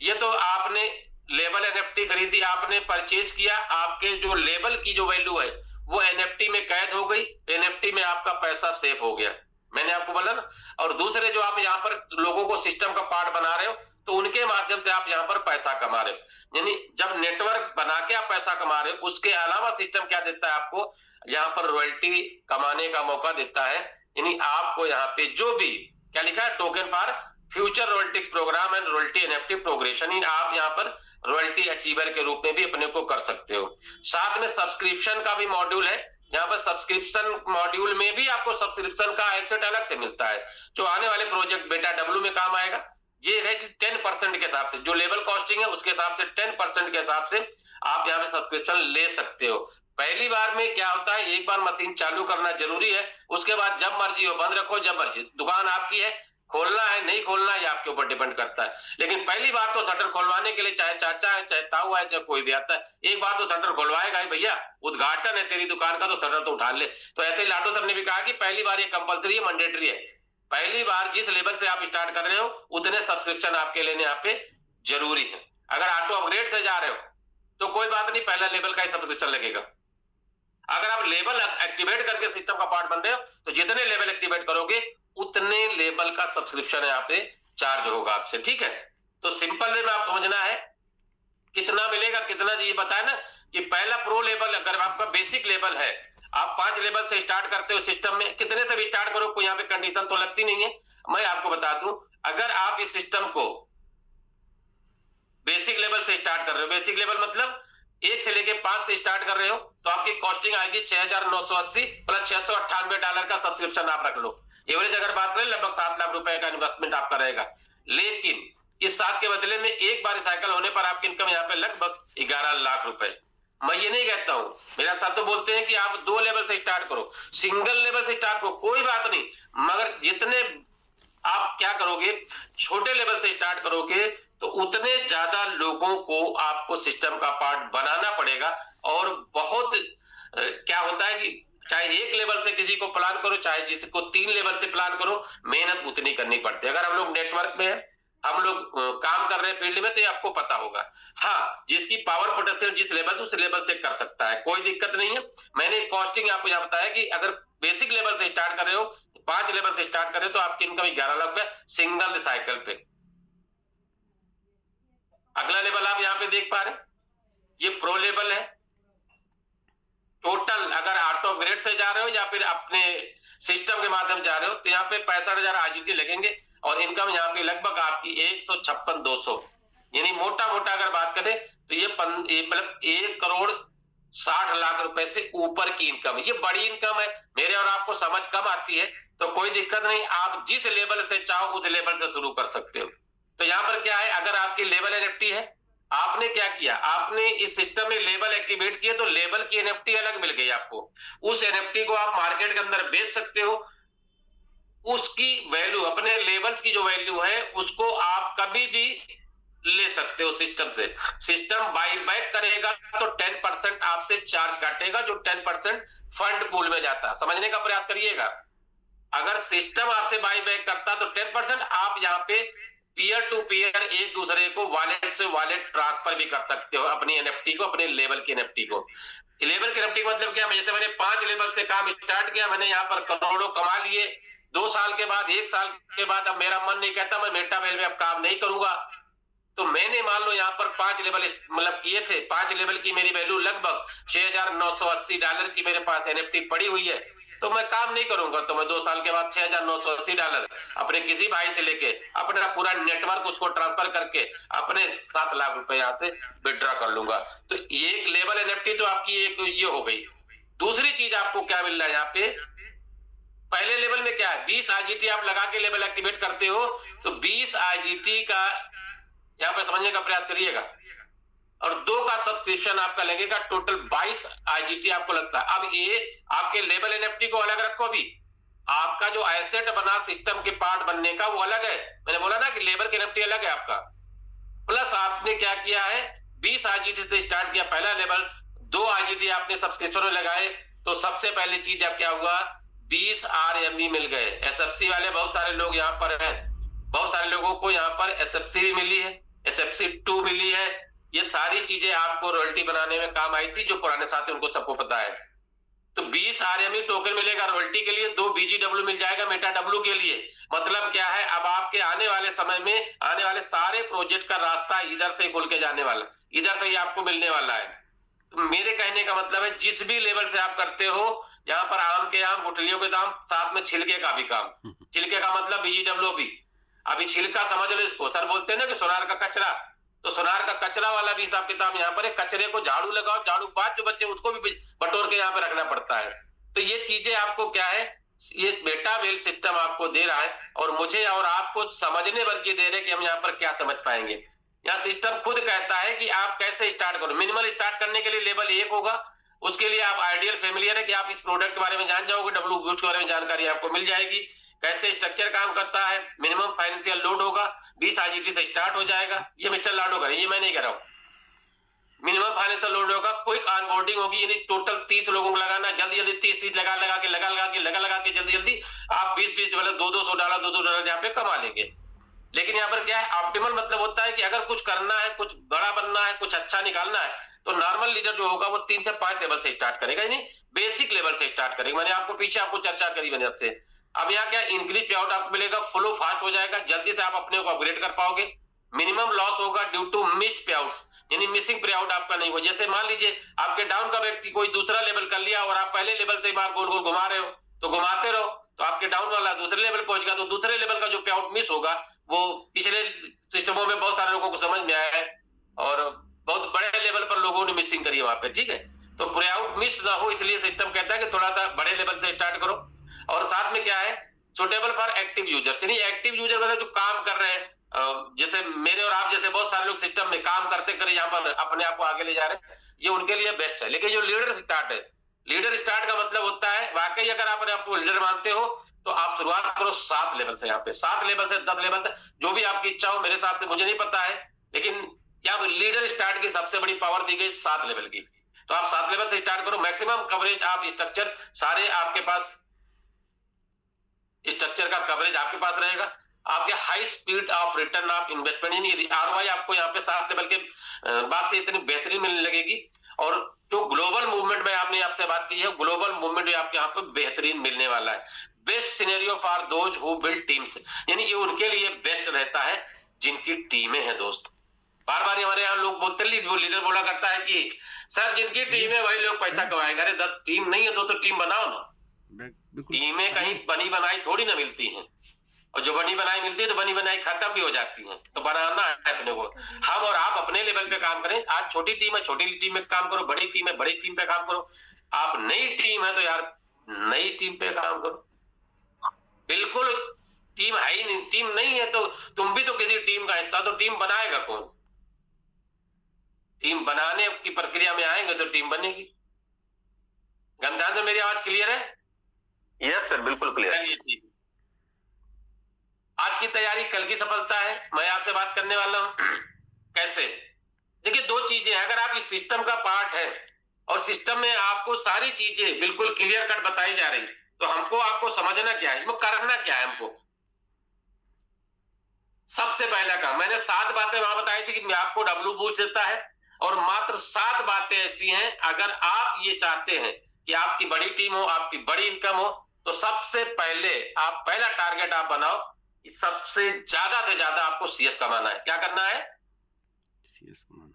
ये तो आपने लेवल एनएफटी खरीदी, आपने परचेज किया, आपके जो लेवल की जो वैल्यू है वो एनएफटी में कैद हो गई, एनएफटी में आपका पैसा सेफ हो गया। मैंने आपको बोला ना। और दूसरे जो आप यहाँ पर लोगों को सिस्टम का पार्ट बना रहे हो, तो उनके माध्यम से आप यहाँ पर पैसा कमा रहे हो। यानी जब नेटवर्क बना के आप पैसा कमा रहे हो, उसके अलावा सिस्टम क्या देता है आपको, यहाँ पर रॉयल्टी कमाने का मौका देता है। यानी आपको यहाँ पे जो भी क्या लिखा है, token for future royalty program and royalty NFT progression, आप यहाँ पर रॉयल्टी अचीवर के रूप में भी अपने को कर सकते हो। साथ में सब्सक्रिप्शन का भी मॉड्यूल है। यहाँ पर सब्सक्रिप्शन मॉड्यूल में भी आपको सब्सक्रिप्शन का एसेट अलग से मिलता है, जो आने वाले प्रोजेक्ट बेटा डब्ल्यू में काम आएगा। ये है कि 10% के हिसाब से जो लेवल कॉस्टिंग है उसके हिसाब से 10% के हिसाब से आप यहाँ पे सब्सक्रिप्शन ले सकते हो। पहली बार में क्या होता है, एक बार मशीन चालू करना जरूरी है, उसके बाद जब मर्जी हो बंद रखो, जब मर्जी। दुकान आपकी है, खोलना है नहीं खोलना ये आपके ऊपर डिपेंड करता है। लेकिन पहली बार तो शटर खोलवाने के लिए चाहे चाचा है, चाहे ताऊ है, चाहे कोई भी आता है, एक बार तो शटर खोलवाएगा भैया, उद्घाटन है तेरी दुकान का तो शटर तो उठा ले। तो ऐसे ही लाडो सर ने भी कहा कि पहली बार ये कंपलसरी है, मैंडेटरी है। पहली बार जिस लेवल से आप स्टार्ट कर रहे हो उतने सब्सक्रिप्शन आपके लेने यहाँ पे जरूरी है। अगर ऑटो अपग्रेड से जा रहे हो तो कोई बात नहीं, पहला लेवल का ही सब्सक्रिप्शन लगेगा। अगर आप लेवल एक्टिवेट करके सिस्टम का पार्ट बन रहे हो तो जितने लेवल एक्टिवेट करोगे उतने लेवल का सब्सक्रिप्शन यहाँ पे चार्ज होगा आपसे, ठीक है। तो सिंपल वे में आप समझना है कितना मिलेगा, कितना ये बताए ना कि पहला प्रो लेवल, अगर आपका बेसिक लेवल है, आप 5 लेवल से स्टार्ट करते हो सिस्टम में, कितने से भी स्टार्ट करो, कोई यहाँ पे कंडीशन तो लगती नहीं है। मैं आपको बता दूं, अगर आप इस सिस्टम को बेसिक लेवल से स्टार्ट कर रहे हो, बेसिक लेवल मतलब 1 से लेके 5 से स्टार्ट कर रहे हो, तो आपकी कॉस्टिंग आएगी 6,980 प्लस $698 का सब्सक्रिप्शन आप रख लो। एवरेज अगर बात करें लगभग 7 लाख रुपए का इन्वेस्टमेंट आपका रहेगा। लेकिन इस 7 के बदले में एक बार रिसाइकल होने पर आपकी इनकम यहाँ पे लगभग 11 लाख रुपए। मैं ये नहीं कहता हूं, मेरा साथ तो बोलते हैं कि आप 2 लेवल से स्टार्ट करो, सिंगल लेवल से स्टार्ट करो, कोई बात नहीं, मगर जितने आप क्या करोगे छोटे लेवल से स्टार्ट करोगे तो उतने ज्यादा लोगों को आपको सिस्टम का पार्ट बनाना पड़ेगा। और बहुत क्या होता है कि चाहे 1 लेवल से किसी को प्लान करो, चाहे जिसको 3 लेवल से प्लान करो, मेहनत उतनी करनी पड़ती है। अगर हम लोग नेटवर्क में है, हम लोग काम कर रहे हैं फील्ड में, तो ये आपको पता होगा। हाँ, जिसकी पावर पोटेंशियल जिस लेवल उस लेवल से कर सकता है, कोई दिक्कत नहीं है। मैंने कॉस्टिंग आपको यहाँ बताया कि अगर बेसिक लेवल से स्टार्ट कर रहे हो, 5 लेवल से स्टार्ट कर रहे हो, तो आपकी इनकम 11 लाख रुपए सिंगल रिसाइकल पे। अगला लेवल आप यहाँ पे देख पा रहे, ये प्रो लेवल है। टोटल अगर ऑटो ग्रेड से जा रहे हो या फिर अपने सिस्टम के माध्यम जा रहे हो, तो यहाँ पे 65,000 आईजीटी लगेंगे और इनकम यहाँ पे लगभग आपकी 156,200। यानी मोटा मोटा अगर बात करें तो ये मतलब 1,60,00,000 रुपए से ऊपर की इनकम है। ये बड़ी इनकम है, मेरे और आपको समझ कम आती है तो कोई दिक्कत नहीं, आप जिस लेवल से चाहो उस लेवल से शुरू कर सकते हो। तो यहाँ पर क्या है, अगर आपकी लेवल एनएफटी है, आपने क्या किया, आपने इस सिस्टम में लेवल एक्टिवेट किया तो लेवल की एनएफटी अलग मिल गई आपको। उस एनएफटी को आप मार्केट के अंदर बेच सकते हो। उसकी वैल्यू, अपने लेवल्स की जो वैल्यू है उसको आप कभी भी ले सकते हो सिस्टम से। सिस्टम बाई बैक करेगा तो 10% आपसे चार्ज काटेगा, जो 10% फंड पूल में जाता। समझने का प्रयास करिएगा, अगर सिस्टम आपसे बाई बैक करता तो 10% आप यहाँ पे पीयर टू पीयर एक दूसरे को वॉलेट से वॉलेट ट्रांसफर भी कर सकते हो, अपनी एनएफटी को, अपने लेवल की एनएफटी को। लेवल की एनएफटी मतलब क्या, जैसे मैंने 5 लेवल से काम स्टार्ट किया, मैंने यहाँ पर करोड़ों कमा लिए। 2 साल के बाद, 1 साल के बाद अब मेरा मन नहीं कहता मैं मेटा वेल में अब काम नहीं करूंगा, तो मैंने मान लो यहाँ पर 5 लेवल मतलब किए थे, 5 लेवल की मेरी वैल्यू लगभग $6,980 की मेरे पास एनएफटी पड़ी हुई है, तो मैं काम नहीं करूंगा। तो मैं 2 साल के बाद $6,980 अपने किसी भाई से लेके अपना पूरा नेटवर्क उसको ट्रांसफर करके अपने 7 लाख रुपए यहाँ से विड्रॉ कर लूंगा। तो एक लेवल एनएफटी तो आपकी एक ये हो गई। दूसरी चीज आपको क्या मिल रहा है यहाँ पे, पहले लेवल में क्या है, 20 आईजीटी आप लगा के लेवल एक्टिवेट करते हो, तो 20 आईजीटी का यहाँ पे समझने का प्रयास करिएगा, और 2 का सब्सक्रिप्शन आपका लगेगा, टोटल 22 आईजीटी आपको लगता है। अब ये आपके लेवल एनएफटी को अलग रखो, भी आपका जो एसेट बना सिस्टम के पार्ट बनने का वो अलग है। मैंने बोला ना कि लेवल के एनएफटी अलग है आपका, प्लस आपने क्या किया है, 20 आईजीटी से स्टार्ट किया पहला लेवल, 2 आईजीटी आपने सब्सक्रिप्शन में लगाए, तो सबसे पहली चीज अब क्या हुआ, 20 आरएमबी मिल गए। एसएफसी वाले बहुत सारे लोग यहाँ पर हैं, बहुत सारे लोगों को यहाँ पर एसएफसी भी मिली है, एसएफसी 2 मिली है। ये सारी चीजें आपको रॉयल्टी बनाने में काम आई थी, जो पुराने साथी उनको सबको पता है। तो 20 RME टोकन मिलेगा रॉयल्टी के लिए, 2 BGW मिल जाएगा मेटा डब्ल्यू के लिए। मतलब क्या है, अब आपके आने वाले समय में आने वाले सारे प्रोजेक्ट का रास्ता इधर से खुल के जाने वाला, इधर से ही आपको मिलने वाला है। तो मेरे कहने का मतलब है जिस भी लेवल से आप करते हो, यहाँ पर आम के आम, गुठलियों के दाम, साथ में छिलके का भी काम। छिलके का मतलब BGW भी। अभी छिलका समझ लो इसको, सर बोलते हैं ना कि सोनार का कचरा, तो सोनार का कचरा वाला भी हिसाब किताब यहाँ पर है। कचरे को झाड़ू लगाओ, झाड़ू बाद जो बच्चे उसको भी बटोर के यहाँ पे रखना पड़ता है। तो ये चीजें आपको क्या है, ये मेटा वेल सिस्टम आपको दे रहा है, और मुझे और आपको समझने भर की दे रहे कि हम यहाँ पर क्या समझ पाएंगे। यहाँ सिस्टम खुद कहता है कि आप कैसे स्टार्ट करो। मिनिमल स्टार्ट करने के लिए लेवल 1 होगा, उसके लिए आप आइडियल फेमिलियर है कि आप इस प्रोडक्ट के बारे में जान जाओगे, डब्ल्यू बूस्ट के बारे में जानकारी आपको मिल जाएगी, कैसे स्ट्रक्चर काम करता है। मिनिमम फाइनेंशियल लोड होगा, 20 IGT से स्टार्ट हो जाएगा। ये मिस्टर लाडो करे, ये मैं नहीं कर रहा हूँ। मिनिमम फाइनेंशियल लोड होगा, क्विक ऑनबोर्डिंग होगी, यानी टोटल 30 लोगों को लगाना, जल्दी जल्दी 30 लगा के जल्दी आप 20 मतलब $200 यहाँ पे कमा लेंगे। लेकिन यहाँ पर क्या है, ऑप्टिमल मतलब होता है कि अगर कुछ करना है, कुछ बड़ा बनना है, कुछ अच्छा निकालना है, तो नॉर्मल लीडर जो होगा वो 3 से 5 लेवल से स्टार्ट करेगा, यानी बेसिक लेवल से स्टार्ट करेगा। मैंने आपको पीछे आपको चर्चा करी मैंने आपसे। अब यहाँ क्या, इंक्रीज पे आउट आपको मिलेगा, फ्लो फास्ट हो जाएगा, जल्दी से आप अपने को अपग्रेड कर पाओगे। मिनिमम लॉस होगा ड्यू टू मिस्ड पे आउट्स, यानी मिसिंग पे आउट आपका नहीं हो। जैसे मान लीजिए आपके डाउन का व्यक्ति कोई दूसरा लेवल कर लिया और आप पहले लेवल से बार गोल गोल घुमा रहे हो, तो घुमाते रहो, तो आपके डाउन वाला दूसरे लेवल पहुंच गया, तो दूसरे लेवल का जो पे आउट मिस होगा वो पिछले सिस्टमों में बहुत सारे लोगों को समझ में आया है, और बहुत बड़े लेवल पर लोगों ने मिसिंग करी है वहां पे, ठीक है। तो प्रे आउट मिस ना हो, इसलिए सिस्टम कहता है कि थोड़ा सा बड़े लेवल से स्टार्ट करो। और साथ में क्या है, सुटेबल फॉर एक्टिव यूजर्स, यानी एक्टिव यूजर मतलब जो काम कर रहे हैं, जैसे मेरे और आप जैसे बहुत सारे लोग सिस्टम में काम करते करे यहाँ पर अपने आप को आगे ले जा रहे हैं, ये उनके लिए बेस्ट है। लेकिन जो लीडर स्टार्ट है, लीडर स्टार्ट का मतलब होता है वाकई अगर आप अपने आपको लीडर मानते हो तो आप शुरुआत करो 7 लेवल से, यहाँ पे 7 लेवल से 10 लेवल तक, जो भी आपकी इच्छा हो। मेरे हिसाब से मुझे नहीं पता है, लेकिन यहाँ लीडर स्टार्ट की सबसे बड़ी पावर दी गई 7 लेवल की। तो आप 7 लेवल से स्टार्ट करो, मैक्सिमम कवरेज आप स्ट्रक्चर सारे आपके पास, स्ट्रक्चर का कवरेज आपके पास रहेगा। आपके high speed of return of investment, यानी ROI आपको यहाँ पे 7 लेवल के बाद से इतनी बेहतरीन मिलने लगेगी। और जो ग्लोबल मूवमेंट में आपने आपसे बात की है, ग्लोबल मूवमेंट भी आपके यहाँ पे बेहतरीन मिलने वाला है। Best scenario for those who build teams, यानी ये उनके लिए बेस्ट रहता है जिनकी टीमें हैं दोस्त। बार बार हमारे यहाँ लोग बोलते हैं, लीडर बोला करता है कि सर जिनकी टीम है वही लोग पैसा कमाएंगे। अरे 10 टीम नहीं है तो टीम बनाओ ना। टीमें कहीं बनी बनाई थोड़ी ना मिलती हैं, और जो बनी बनाई मिलती है तो बनी बनाई खत्म भी हो जाती है। तो बनाना है अपने को। हम और आप अपने लेवल पे काम करें। आज छोटी टीम है, छोटी टीम में काम करो, बड़ी टीम है, बड़ी टीम पे काम करो। आप नई टीम है तो यार नई टीम पे काम करो। बिल्कुल टीम है ही नहीं, टीम नहीं है तो तुम भी तो किसी टीम का हिस्सा, तो टीम बनाएगा कौन? टीम बनाने की प्रक्रिया में आएंगे तो टीम बनेगी। गमजान तो मेरी आवाज क्लियर है? यस सर, बिल्कुल क्लियर। आज की तैयारी कल की सफलता है। मैं आपसे बात करने वाला हूं कैसे। देखिए 2 चीजें, अगर आप इस सिस्टम का पार्ट है और सिस्टम में आपको सारी चीजें बिल्कुल क्लियर कट बताई जा रही, तो हमको आपको समझना क्या है, करना क्या है हमको। सबसे पहला काम, मैंने 7 बातें वहां बताई थी कि मैं आपको डब्ल्यू बूस्ट देता है, और मात्र 7 बातें ऐसी हैं अगर आप ये चाहते हैं कि आपकी बड़ी टीम हो, आपकी बड़ी इनकम हो, तो सबसे पहले आप पहला टारगेट आप बनाओ, सबसे ज्यादा से ज्यादा आपको CS कमाना है। क्या करना है? CS कमाना।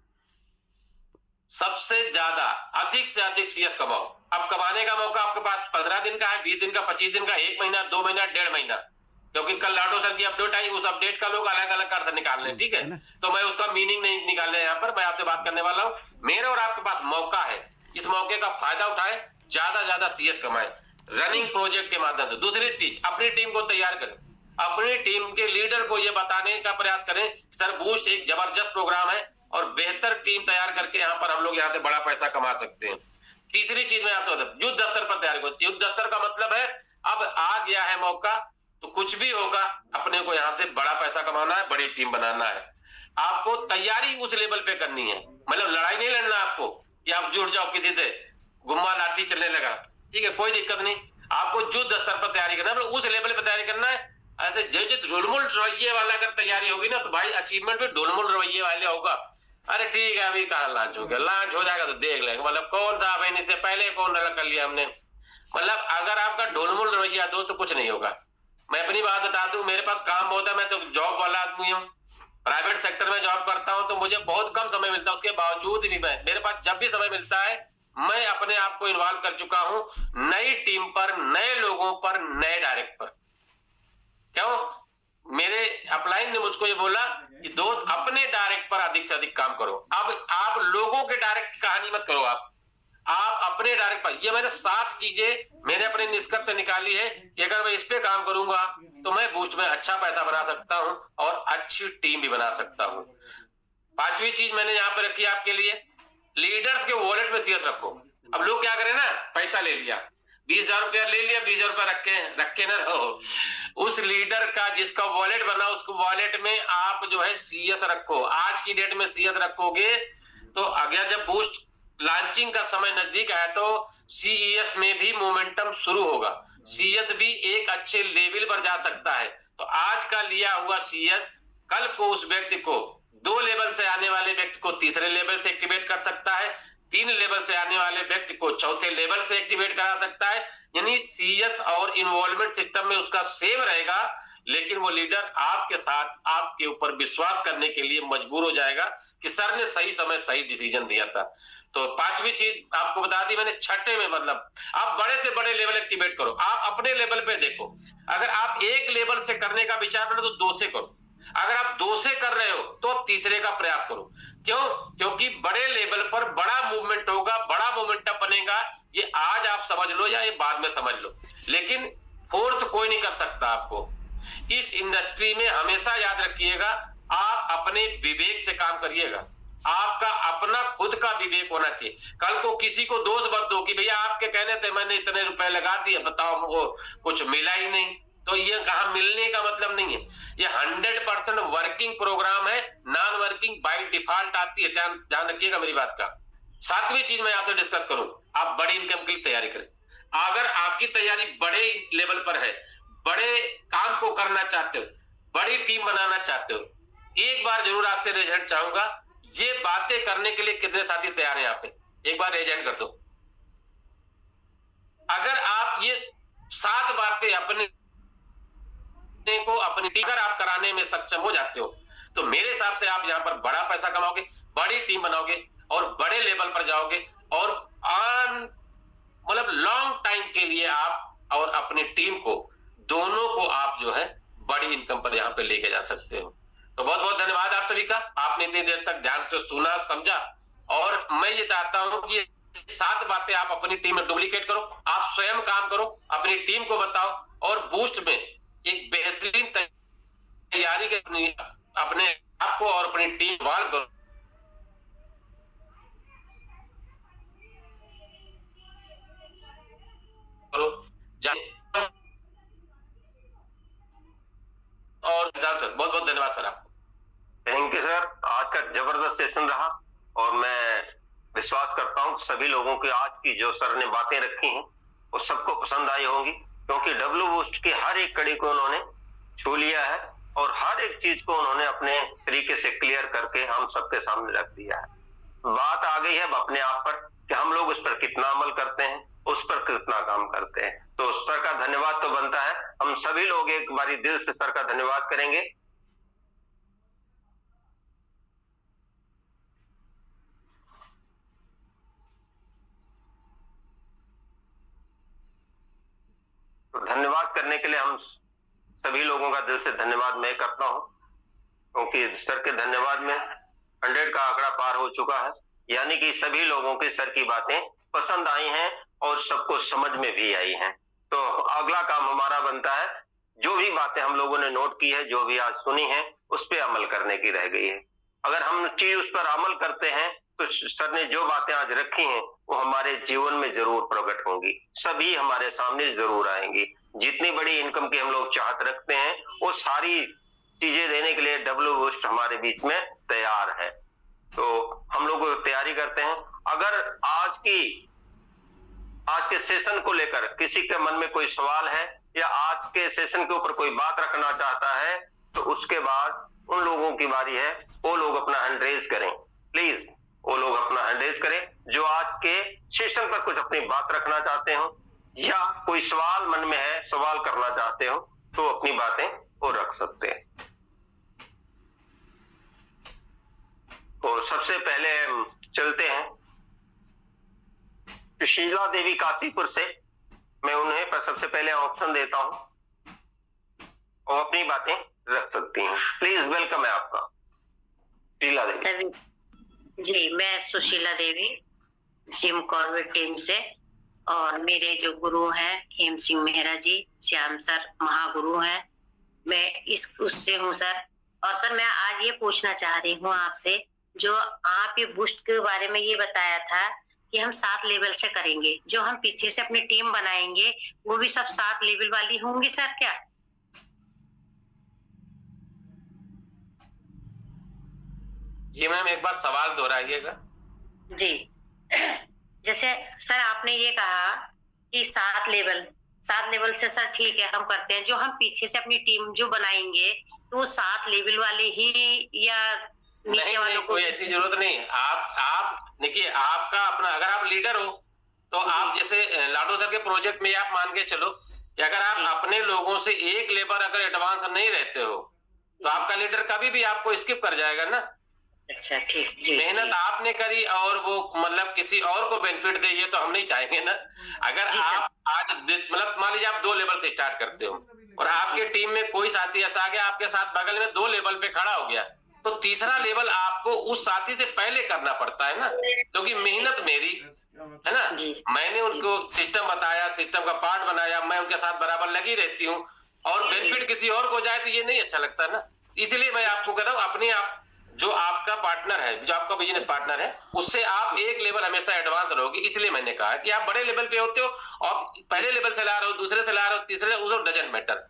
सबसे ज्यादा अधिक से अधिक CS कमाओ। अब कमाने का मौका आपके पास 15 दिन का है, 20 दिन का, 25 दिन का, 1 महीना, 2 महीना, 1.5 महीना, क्योंकि कल लाडो सर की अपडेट आई, उस अपडेट का लोग अलग अलग अर्थ निकाल रहे हैं, ठीक है। तो मैं उसका मीनिंग नहीं निकाल रहे, यहाँ पर मैं आपसे बात करने वाला हूँ। मेरे और आपके पास मौका है, इस मौके का फायदा उठाए, ज्यादा ज्यादा CS कमाए रनिंग प्रोजेक्ट के माध्यम से। दूसरी चीज, अपनी टीम को तैयार करें। अपनी टीम के लीडर को यह बताने का प्रयास करें सर बूस्ट एक जबरदस्त प्रोग्राम है और बेहतर टीम तैयार करके यहाँ पर हम लोग यहाँ से बड़ा पैसा कमा सकते हैं। तीसरी चीज में आपसे युद्ध स्तर पर तैयार करो। युद्ध स्तर का मतलब है अब आ गया है मौका, तो कुछ भी होगा अपने को यहाँ से बड़ा पैसा कमाना है, बड़ी टीम बनाना है। आपको तैयारी उस लेवल पे करनी है, मतलब लड़ाई नहीं लड़ना आपको कि आप जुड़ जाओ किसी से, गुम्मा लाठी चलने लगा, ठीक है, कोई दिक्कत नहीं। आपको युद्ध स्तर पर तैयारी करना है, उस लेवल पर तैयारी करना है। ऐसे जो ढुलमुल रवैये वाला अगर तैयारी होगी ना, तो भाई अचीवमेंट भी ढुलमुल रवैये वाले होगा। अरे ठीक है, अभी कहाँ लॉन्च हो गया, लॉन्च हो जाएगा तो देख लेंगे, मतलब कौन था भाई, इससे पहले कौन कर लिया हमने, मतलब अगर आपका ढोलमोल रवैया दो तो कुछ नहीं होगा। मैं अपनी बात बता दूं, मेरे पास काम बहुत है, मैं तो जॉब वाला आदमी हूँ, प्राइवेट सेक्टर में जॉब करता हूं, तो मुझे बहुत कम समय मिलता है। उसके बावजूद भी मेरे पास जब भी समय मिलता है मैं अपने आप को इन्वॉल्व कर चुका हूं नई टीम पर, नए लोगों पर, नए डायरेक्ट पर। क्यों? मेरे अपलाइन ने मुझको ये बोला कि दोस्त अपने डायरेक्ट पर अधिक से अधिक काम करो। अब आप लोगों के डायरेक्ट की कहानी मत करो, आप अपने डायरेक्ट पर। ये मैंने 7 चीजें मैंने अपने निष्कर्ष से निकाली है कि अगर मैं इस पे काम करूंगा तो मैं बूस्ट में अच्छा पैसा बना सकता हूं और अच्छी टीम भी बना सकता हूं। 5वीं चीज मैंने यहाँ पे रखी आपके लिए, लीडर्स के वॉलेट में सीएस रखो। अब लोग क्या करें ना, पैसा ले लिया, 20,000 रुपया ले लिया, 20,000 रुपया रखे ना रहो। उस लीडर का जिसका वॉलेट बना उसको वॉलेट में आप जो है सीएस रखो। आज की डेट में सीएस रखोगे तो अगर जब बूस्ट लॉन्चिंग का समय नजदीक आया तो सीईएस में भी मोमेंटम शुरू होगा, सीएस भी एक अच्छे लेवल पर जा सकता है। तो आज का लिया हुआ सीएस कल को उस व्यक्ति को 2 लेवल से आने वाले व्यक्ति को तीसरे लेवल से एक्टिवेट कर सकता है, 3 लेवल से आने वाले व्यक्ति को चौथे लेवल से एक्टिवेट करा सकता है। यानी सीएस और इन्वॉल्वमेंट सिस्टम में उसका सेम रहेगा, लेकिन वो लीडर आपके साथ आपके ऊपर विश्वास करने के लिए मजबूर हो जाएगा कि सर ने सही समय सही डिसीजन दिया था। तो 5वीं चीज आपको बता दी मैंने। 6ठे में मतलब आप बड़े से बड़े लेवल एक्टिवेट करो। आप अपने लेवल पे देखो, अगर आप 1 लेवल से करने का विचार करो तो 2 से करो, अगर आप 2 से कर रहे हो तो आप तीसरे का प्रयास करो। क्यों? क्योंकि बड़े लेवल पर बड़ा मूवमेंट होगा, बड़ा मोमेंटम बनेगा। ये आज आप समझ लो या ये बाद में समझ लो, लेकिन फोर्स कोई नहीं कर सकता आपको। इस इंडस्ट्री में हमेशा याद रखिएगा, आप अपने विवेक से काम करिएगा। आपका अपना खुद का विवेक होना चाहिए। कल को किसी को दोष मत दो कि भैया आपके कहने से मैंने इतने रुपए लगा दिए, बताओ वो कुछ मिला ही नहीं। तो ये कहां मिलने का मतलब नहीं है, ये 100% वर्किंग प्रोग्राम है, नॉन वर्किंग बाय डिफॉल्ट आती है। ध्यान रखिएगा मेरी बात का। 7वीं चीज मैं आपसे डिस्कस करूं, आप बड़ी इनकम के लिए तैयारी करें। अगर आपकी तैयारी बड़े लेवल पर है, बड़े काम को करना चाहते हो, बड़ी टीम बनाना चाहते हो, एक बार जरूर आपसे रिजल्ट चाहूंगा। ये बातें करने के लिए कितने साथी तैयार हैं यहाँ पे? एक बार रेज हैंड कर दो। अगर आप ये 7 बातें अपने को अपनी टीम आप कराने में सक्षम हो जाते हो तो मेरे हिसाब से आप यहाँ पर बड़ा पैसा कमाओगे, बड़ी टीम बनाओगे और बड़े लेवल पर जाओगे और मतलब लॉन्ग टाइम के लिए आप और अपनी टीम को दोनों को आप जो है बड़ी इनकम पर यहाँ पे लेके जा सकते हो। तो बहुत बहुत धन्यवाद आप सभी का, आपने इतनी देर तक ध्यान से सुना समझा। और मैं ये चाहता हूं कि 7 बातें आप अपनी टीम में डुप्लीकेट करो, आप स्वयं काम करो, अपनी टीम को बताओ और बूस्ट में एक बेहतरीन तैयारी के अपने आप को और अपनी टीम इन्वॉल्व करो। और सर बहुत बहुत धन्यवाद सर आपको। थैंक यू सर, आज का जबरदस्त सेशन रहा और मैं विश्वास करता हूं सभी लोगों की आज की जो सर ने बातें रखी हैं वो सबको पसंद आई होंगी, क्योंकि डब्ल्यू बूस्ट की हर एक कड़ी को उन्होंने छू लिया है और हर एक चीज को उन्होंने अपने तरीके से क्लियर करके हम सबके सामने रख दिया है। बात आ गई है अब अपने आप पर कि हम लोग उस पर कितना अमल करते हैं, उस पर कितना काम करते हैं। तो सर का धन्यवाद तो बनता है, हम सभी लोग एक बारी दिल से सर का धन्यवाद करेंगे। धन्यवाद करने के लिए हम सभी लोगों का दिल से धन्यवाद मैं करता हूं, क्योंकि सर के धन्यवाद में 100 का आंकड़ा पार हो चुका है, यानी कि सभी लोगों की सर की बातें पसंद आई हैं और सबको समझ में भी आई हैं। तो अगला काम हमारा बनता है, जो भी बातें हम लोगों ने नोट की है, जो भी आज सुनी है, उस पर अमल करने की रह गई है। अगर हम चीज उस पर अमल करते हैं तो सर ने जो बातें आज रखी हैं वो हमारे जीवन में जरूर प्रकट होंगी, सभी हमारे सामने जरूर आएंगी। जितनी बड़ी इनकम की हम लोग चाहत रखते हैं वो सारी चीजें देने के लिए डब्ल्यू बूस्ट हमारे बीच में तैयार है। तो हम लोग तैयारी करते हैं। अगर आज के सेशन को लेकर किसी के मन में कोई सवाल है या आज के सेशन के ऊपर कोई बात रखना चाहता है तो उसके बाद उन लोगों की बारी है, वो लोग अपना हैंड रेज करें। प्लीज वो लोग अपना हैंड रेज करें जो आज के सेशन पर कुछ अपनी बात रखना चाहते हो। या कोई सवाल मन में है, सवाल करना चाहते हो तो अपनी बातें वो रख सकते हैं। और सबसे पहले हम चलते हैं सुशीला देवी काशीपुर से। मैं उन्हें पर सबसे पहले ऑप्शन देता हूं और अपनी बातें रख सकती हैं। प्लीज वेलकम है आपका सुशीला देवी। जी, मैं Sushila Devi Jim Corbett team से, और मेरे जो गुरु हैं हेम सिंह मेहरा जी, श्याम सर महागुरु हैं, मैं इस उससे हूँ सर। और सर मैं आज ये पूछना चाह रही हूँ आपसे, जो आप ये बूस्ट के बारे में ये बताया था कि हम 7 लेवल से करेंगे, जो हम पीछे से अपनी टीम बनाएंगे वो भी सब 7 लेवल वाली होंगी सर क्या? ये मैम एक बार सवाल दोहराइएगा। जी जैसे सर आपने ये कहा कि 7 लेवल से सर ठीक है हम करते हैं, जो हम पीछे से अपनी टीम जो बनाएंगे तो 7 लेवल वाले ही या नीचे वालों को? कोई ऐसी जरूरत नहीं। आप देखिए, आपका अपना, अगर आप लीडर हो तो आप जैसे लाडो सर के प्रोजेक्ट में आप मान के चलो कि अगर आप अपने लोगों से एक लेबर अगर एडवांस नहीं रहते हो तो आपका लीडर कभी भी आपको स्किप कर जाएगा ना। अच्छा ठीक जी। मेहनत आपने करी और वो मतलब किसी और को बेनिफिट दे, ये तो हम नहीं चाहेंगे ना। अगर आप आज मतलब मान लीजिए आप 2 लेवल से स्टार्ट करते हो और आपके टीम में कोई साथी ऐसा आ गया आपके साथ बगल में 2 लेवल पे खड़ा हो गया, तो तीसरा लेवल आपको उस साथी से पहले करना पड़ता है ना, क्योंकि मेहनत मेरी है ना। मैंने उनको सिस्टम बताया, सिस्टम का पार्ट बनाया, मैं उनके साथ बराबर लगी रहती हूँ, और बेनिफिट किसी और को जाए तो ये नहीं अच्छा लगता ना। इसलिए मैं आपको कह रहा हूँ, अपने आप जो आपका पार्टनर है, जो आपका बिजनेस पार्टनर है, उससे आप एक लेवल हमेशा एडवांस रहोगे। इसलिए मैंने कहा कि आप बड़े लेवल पे होते हो और पहले लेवल से ला रहे हो, दूसरे से ला रहे हो, तीसरे, उसको डजंट मैटर।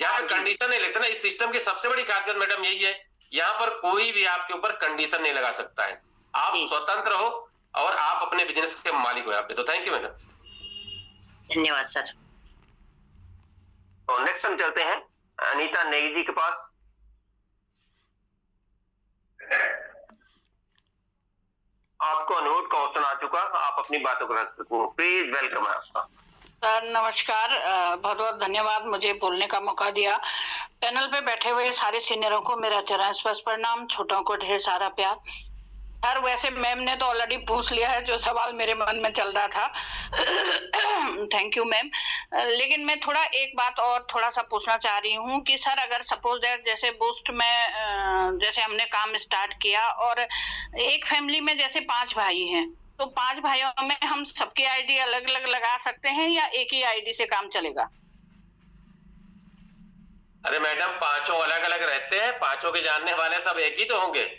यहाँ पे कंडीशन नहीं लगता ना। इस सिस्टम की सबसे बड़ी खासियत मैडम यही है, यहाँ पर कोई भी आपके ऊपर कंडीशन नहीं लगा सकता है। आप स्वतंत्र हो और आप अपने बिजनेस के मालिक हो यहाँ पे। तो थैंक यू मैडम। धन्यवाद सर। और नेक्स्ट हम चलते हैं अनीता नेगी जी के पास। आपको अनम्यूट का ऑप्शन आ चुका, आप अपनी बातों को रख सकते हैं। प्लीज वेलकम है आपका। सर नमस्कार, बहुत बहुत धन्यवाद मुझे बोलने का मौका दिया। पैनल पे बैठे हुए सारे सीनियरों को मेरा चरण स्पर्श प्रणाम, छोटों को ढेर सारा प्यार। सर वैसे मैम ने तो ऑलरेडी पूछ लिया है जो सवाल मेरे मन में चल रहा था। Thank you ma'am. लेकिन मैं थोड़ा एक बात और थोड़ा सा पूछना चाह रही हूँ कि सर अगर सपोज दैट जैसे बूस्ट में जैसे हमने काम स्टार्ट किया और एक फैमिली में जैसे 5 भाई हैं, तो 5 भाइयों में हम सबकी आईडी अलग अलग लगा सकते हैं या एक ही आईडी से काम चलेगा? अरे मैडम, 5 अलग अलग रहते हैं, 5 के जानने वाले सब एक ही तो होंगे।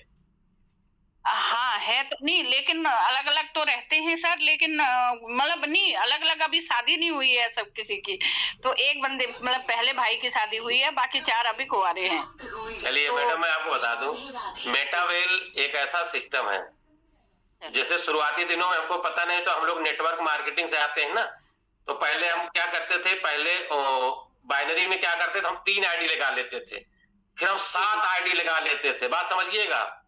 हाँ है तो नहीं, लेकिन अलग अलग तो रहते हैं सर, लेकिन मतलब नहीं अलग अलग अभी शादी नहीं हुई है सब किसी की, तो एक बंदे मतलब पहले भाई की शादी हुई है, बाकी 4 अभी कुंवारे हैं। चलिए तो, मैडम मैं आपको बता दूं, मेटावेल एक ऐसा सिस्टम है, जैसे शुरुआती दिनों में हमको पता नहीं तो हम लोग नेटवर्क मार्केटिंग से आते हैं ना, तो पहले हम क्या करते थे, पहले बाइनरी में क्या करते थे, हम 3 आईडी लगा लेते थे, फिर हम 7 आईडी लगा लेते थे। बात समझिएगा।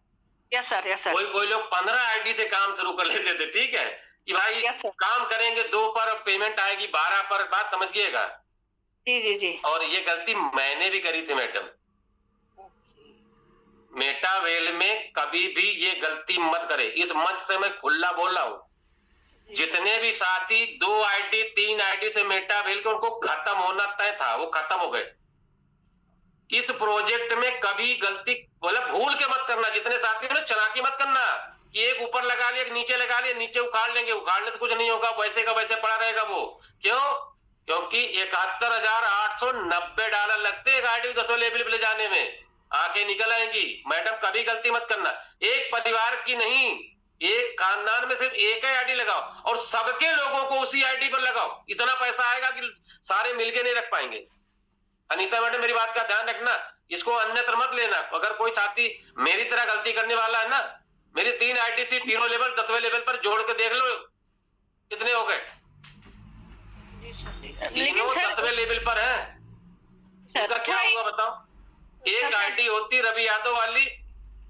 Yes sir, yes sir. कोई लोग 15 आईडी से काम शुरू कर लेते थे। ठीक है कि भाई काम करेंगे 2 पर, पेमेंट आएगी 12 पर। बात समझिएगा। जी जी जी। और ये गलती मैंने भी करी थी मैडम। मेटावेल में कभी भी ये गलती मत करे। इस मंच से मैं खुला बोल रहा हूं, जितने भी साथी 2 आईडी 3 आईडी से मेटावेल के उनको खत्म होना तय था, वो खत्म हो गए। इस प्रोजेक्ट में कभी गलती मतलब भूल के मत करना। जितने साथी हो ना, चालाकी मत करना कि एक ऊपर लगा लिया, एक नीचे लगा लिया, नीचे उखाड़ लेंगे। उखाड़ने तो कुछ नहीं होगा, वैसे का वैसे पड़ा रहेगा वो। क्यों? क्योंकि 71,890 डॉलर लगते हैं गाड़ी 10 लेवल पे ले जाने में। आंखें निकल आएंगी। मैडम कभी गलती मत करना। एक परिवार की नहीं, एक खानदान में सिर्फ एक ही आईडी लगाओ और सबके लोगों को उसी आईडी पर लगाओ। इतना पैसा आएगा कि सारे मिलके नहीं रख पाएंगे। अनीता मैडम मेरी बात का ध्यान रखना, इसको अन्यत्र मत लेना। अगर कोई साथी मेरी तरह गलती करने वाला है ना, मेरी 3 आईडी थी, तीनों लेवल 10वें लेवल पर जोड़ के देख लो कितने हो गए। तीनों 10वें लेवल पर है। इसका क्या हुआ बताओ? एक आईडी होती रवि यादव वाली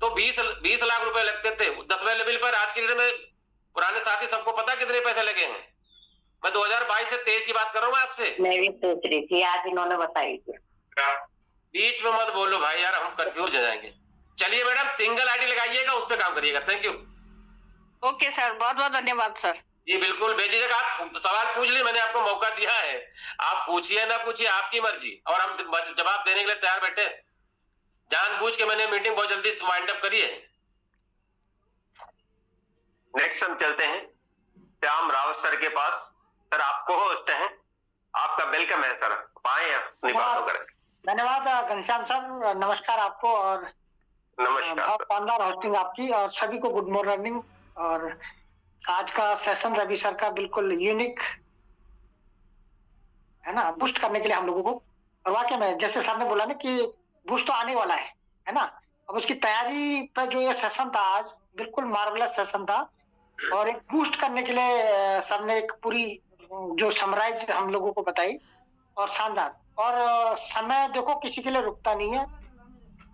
तो 20 लाख रुपए लगते थे 10वें लेवल पर। आज की डेट में पुराने साथी सबको पता कितने पैसे लगे हैं। मैं 2022 से 23 की बात कर रहा हूँ आपसे। मैं भी सोच रही थी, आज इन्होंने बताई थी। बीच में मत बोलो भाई यार, हम कंफ्यूज हो जाएंगे। चलिए मैडम, सिंगल आईडी लगाइएगा, उस पर काम करिएगा। Thank you. ओके सर, बहुत बहुत धन्यवाद सर। जी बिल्कुल, बेझिझक आप सवाल पूछ लीजिए, मैंने आपको मौका दिया है। आप पूछिए ना पूछिए, आपकी मर्जी, और हम जवाब देने के लिए तैयार बैठे। जानबूझ के मैंने मीटिंग बहुत जल्दी वाइंड अप करी है। नेक्स्ट हम चलते हैं श्याम रावत सर के पास। सर आपको होस्ट हैं, आपका वेलकम है सर, आए अपनी बातों करें। धन्यवाद घनश्याम सर, नमस्कार आपको और नमस्कार। बहुत शानदार होस्टिंग आपकी, और सभी को गुड मॉर्निंग। और आज का सेशन रवि सर का बिल्कुल यूनिक है ना, बूस्ट करने के लिए हम लोगों को। और वाकई में जैसे सर ने बोला ना कि बूस्ट तो आने वाला है ना। अब उसकी तैयारी पर जो ये सेशन था आज, बिल्कुल मार्वलस सेशन था। और एक बूस्ट करने के लिए सर ने एक पूरी जो समराइज हम लोगों को बताई, और शानदार। और समय देखो किसी के लिए रुकता नहीं है।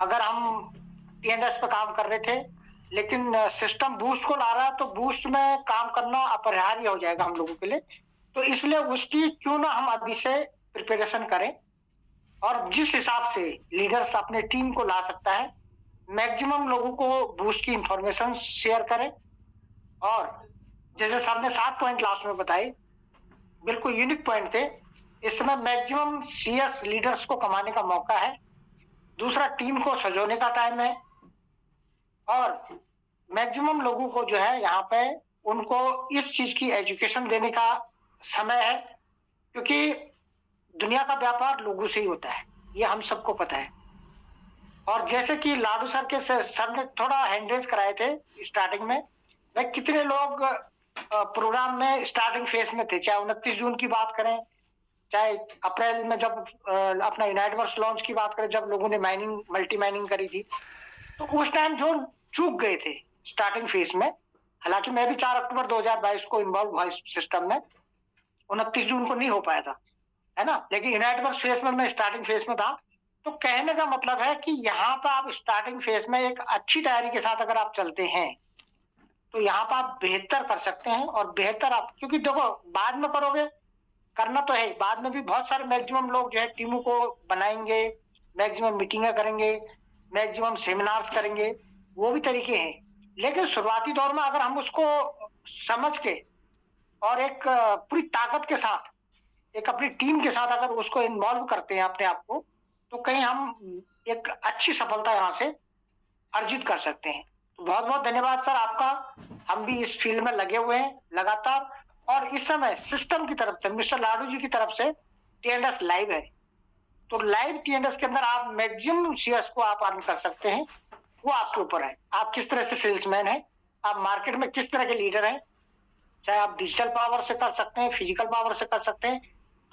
अगर हम TNS पे काम कर रहे थे, लेकिन सिस्टम बूस्ट को ला रहा है, तो बूस्ट में काम करना अपरिहार्य हो जाएगा हम लोगों के लिए। तो इसलिए उसकी क्यों ना हम अभी से प्रिपरेशन करें, और जिस हिसाब से लीडर्स अपने टीम को ला सकता है, मैक्सिमम लोगों को बूस्ट की इंफॉर्मेशन शेयर करें। और जैसे सर ने 7 पॉइंट लास्ट में बताए, बिल्कुल यूनिक पॉइंट थे। इस समय मैक्सिमम CS लीडर्स को कमाने का मौका है। दूसरा, टीम को सजोने का टाइम है, और मैक्सिमम लोगों को जो है यहाँ पे उनको इस चीज की एजुकेशन देने का समय है, क्योंकि दुनिया का व्यापार लोगों से ही होता है, ये हम सबको पता है। और जैसे कि लाडू सर ने थोड़ा हैंडरेज कराए थे स्टार्टिंग में, मैं कितने लोग प्रोग्राम में स्टार्टिंग फेज में थे, चाहे 29 जून की बात करें, चाहे अप्रैल में जब अपना यूनाइट वर्स लॉन्च की बात करें, जब लोगों ने माइनिंग मल्टी माइनिंग करी थी, तो उस टाइम जो चूक गए थे स्टार्टिंग फेज में। हालांकि मैं भी 4 अक्टूबर 2022 को इन्वॉल्व हुआ इस सिस्टम में, 29 जून को नहीं हो पाया था, है ना। लेकिन यूनाइट वर्स फेज में मैं स्टार्टिंग फेज में था। तो कहने का मतलब है कि यहाँ पर आप स्टार्टिंग फेज में एक अच्छी तैयारी के साथ अगर आप चलते हैं, तो यहाँ पर आप बेहतर कर सकते हैं। और बेहतर आप, क्योंकि देखो बाद में करोगे, करना तो है, बाद में भी बहुत सारे मैक्सिमम लोग जो है टीमों को बनाएंगे, मैक्सिमम मीटिंगें करेंगे, मैक्सिमम सेमिनार्स करेंगे, वो भी तरीके हैं। लेकिन शुरुआती दौर में अगर हम उसको समझ के और एक पूरी ताकत के साथ, एक अपनी टीम के साथ अगर उसको इन्वॉल्व करते हैं अपने आप को, तो कहीं हम एक अच्छी सफलता यहाँ से अर्जित कर सकते हैं। तो बहुत बहुत धन्यवाद सर आपका। हम भी इस फील्ड में लगे हुए हैं लगातार, और इस समय सिस्टम की तरफ से, मिस्टर लाडू जी की तरफ से TNS लाइव है। तो लाइव TNS के अंदर आप मैक्सिमम शेयर्स को आप अर्न कर सकते हैं, वो आपके ऊपर है। आप किस तरह से सेल्समैन हैं, आप मार्केट में किस तरह के लीडर हैं, चाहे आप डिजिटल पावर से कर सकते हैं, फिजिकल पावर से कर सकते हैं।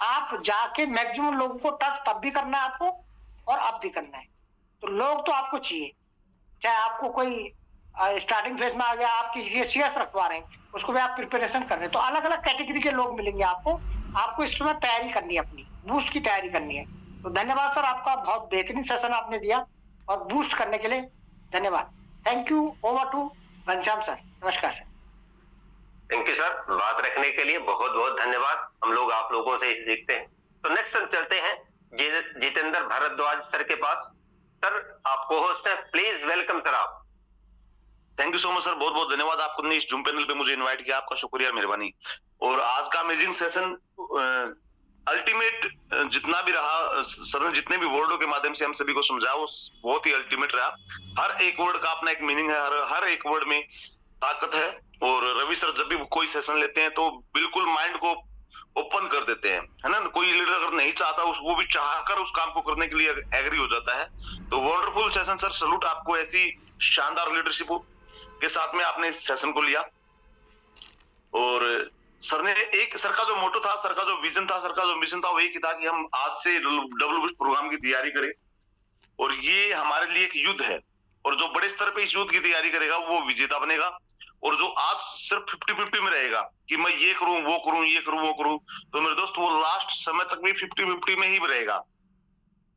आप जाके मैक्सिमम लोगों को टच तब भी करना है आपको, और अब भी करना है। तो लोग तो आपको चाहिए, चाहे आपको कोई स्टार्टिंग फेज में आ गया, आप किसी से शेयर्स रखवा रहे हैं, उसको भी आप प्रिपरेशन कर रहे हैं, तो अलग अलग कैटेगरी के लोग मिलेंगे आपको इस समय तैयारी करनी है, अपनी बूस्ट की तैयारी करनी है। तो धन्यवाद सर आपका, बहुत बेहतरीन सेशन आपने दिया, और बूस्ट करने के लिए धन्यवाद। Thank you. Over to Ghanshyam sir. नमस्कार सर। थैंक यू सर, बात रखने के लिए बहुत बहुत धन्यवाद। हम लोग आप लोगों से ही सीखते हैं। तो नेक्स्ट हम चलते हैं जितेंद्र भारद्वाज सर के पास। सर आपको होस्ट है, प्लीज वेलकम सर आप। Thank you so much sir, बहुत बहुत धन्यवाद आपको इस जूम पैनल पे मुझे इनवाइट किया, आपका शुक्रिया, मेहरबानी। और आज का अमेजिंग सेशन अल्टीमेट जितना भी रहा, सर ने जितने भी वर्डों के माध्यम से हम सभी को समझाया, वो बहुत ही अल्टीमेट रहा। हर एक वर्ड का अपना एक मीनिंग है, हर एक वर्ड में ताकत है। और रवि सर जब भी कोई सेशन लेते हैं तो बिल्कुल माइंड को ओपन कर देते हैं, है ना। कोई लीडर अगर नहीं चाहता, वो भी चाहकर उस काम को करने के लिए एग्री हो जाता है। तो वंडरफुल सेशन सर, सलूट आपको, ऐसी शानदार लीडरशिप के साथ में आपने इस सेशन को लिया। और सर ने एक, सर का जो मोटो था, सर का जो विजन था, सर का जो मिशन था, वो एक ही था कि हम आज से डबल बूस्ट प्रोग्राम की तैयारी करें। और ये हमारे लिए एक युद्ध है, और जो बड़े स्तर पे इस युद्ध की तैयारी करेगा वो विजेता बनेगा। और जो आज सिर्फ 50-50 में रहेगा कि मैं ये करूं, वो करूं, ये करूं, वो करूं, तो मेरे दोस्त वो लास्ट समय तक भी 50-50 में ही रहेगा।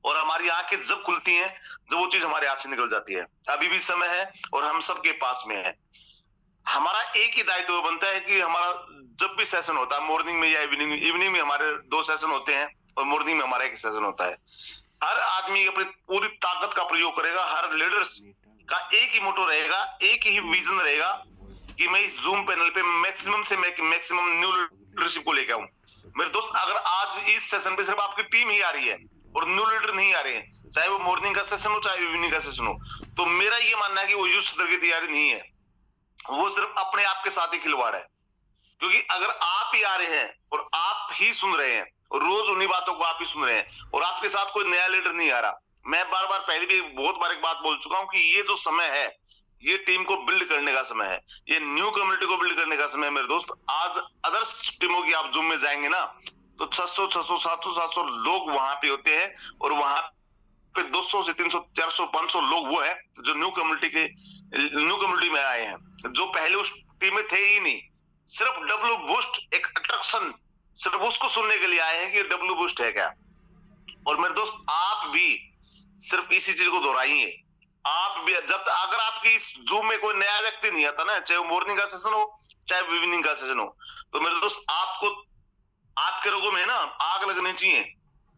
और हमारी आंखें जब खुलती हैं, जब वो चीज हमारे हाथ से निकल जाती है। अभी भी समय है और हम सबके पास में है। हमारा एक ही दायित्व बनता है कि हमारा जब भी सेशन होता है, मॉर्निंग में या इवनिंग में हमारे 2 सेशन होते हैं और मॉर्निंग में हमारा 1 सेशन होता है। हर आदमी अपनी पूरी ताकत का प्रयोग करेगा, हर लीडर्स का एक ही मोटो रहेगा, एक ही विजन रहेगा कि मैं इस जूम पैनल पे मैक्सिमम से मैक्सिमम न्यू लीडरशिप को लेके आऊं। मेरे दोस्त, अगर आज इस सेशन पे सिर्फ आपकी टीम ही आ रही है और न्यू लीडर नहीं आ रहे हैं, चाहे वो मॉर्निंग का सेशन हो चाहे इवनिंग का सेशन हो, तो मेरा ये मानना है कि वो युद्ध स्तर की तैयारी नहीं है, वो सिर्फ अपने आप के साथ ही खिलवाड़ है। क्योंकि अगर आप ही आ रहे हैं और आप ही सुन रहे हैं और रोज उन्हीं बातों को आप ही सुन रहे हैं और आपके साथ कोई नया लीडर नहीं आ रहा, मैं बार बार पहले भी बहुत बार एक बात बोल चुका हूं कि ये जो समय है, ये टीम को बिल्ड करने का समय है, ये न्यू कम्युनिटी को बिल्ड करने का समय है। मेरे दोस्त, आज अदर्स टीमों की आप जूम में जाएंगे ना तो 600 700 लोग वहां पे होते हैं और वहां पे 200 से 300 400 500 लोग वो है जो न्यू कम्युनिटी में आए हैं, जो पहले उस टीम में थे ही नहीं। सिर्फ डब्ल्यू बूस्ट एक अट्रैक्शन, सिर्फ उसको सुनने के लिए आए हैं कि डब्ल्यू बूस्ट है क्या। और मेरे दोस्त, आप भी सिर्फ इसी चीज को दोहराइए। आप भी जब अगर आपकी इस जूम में कोई नया व्यक्ति नहीं आता ना, चाहे वो मॉर्निंग का सेशन हो चाहे इवनिंग का सेशन हो, तो मेरे दोस्त आपको आपके रोगों में ना आग लगनी चाहिए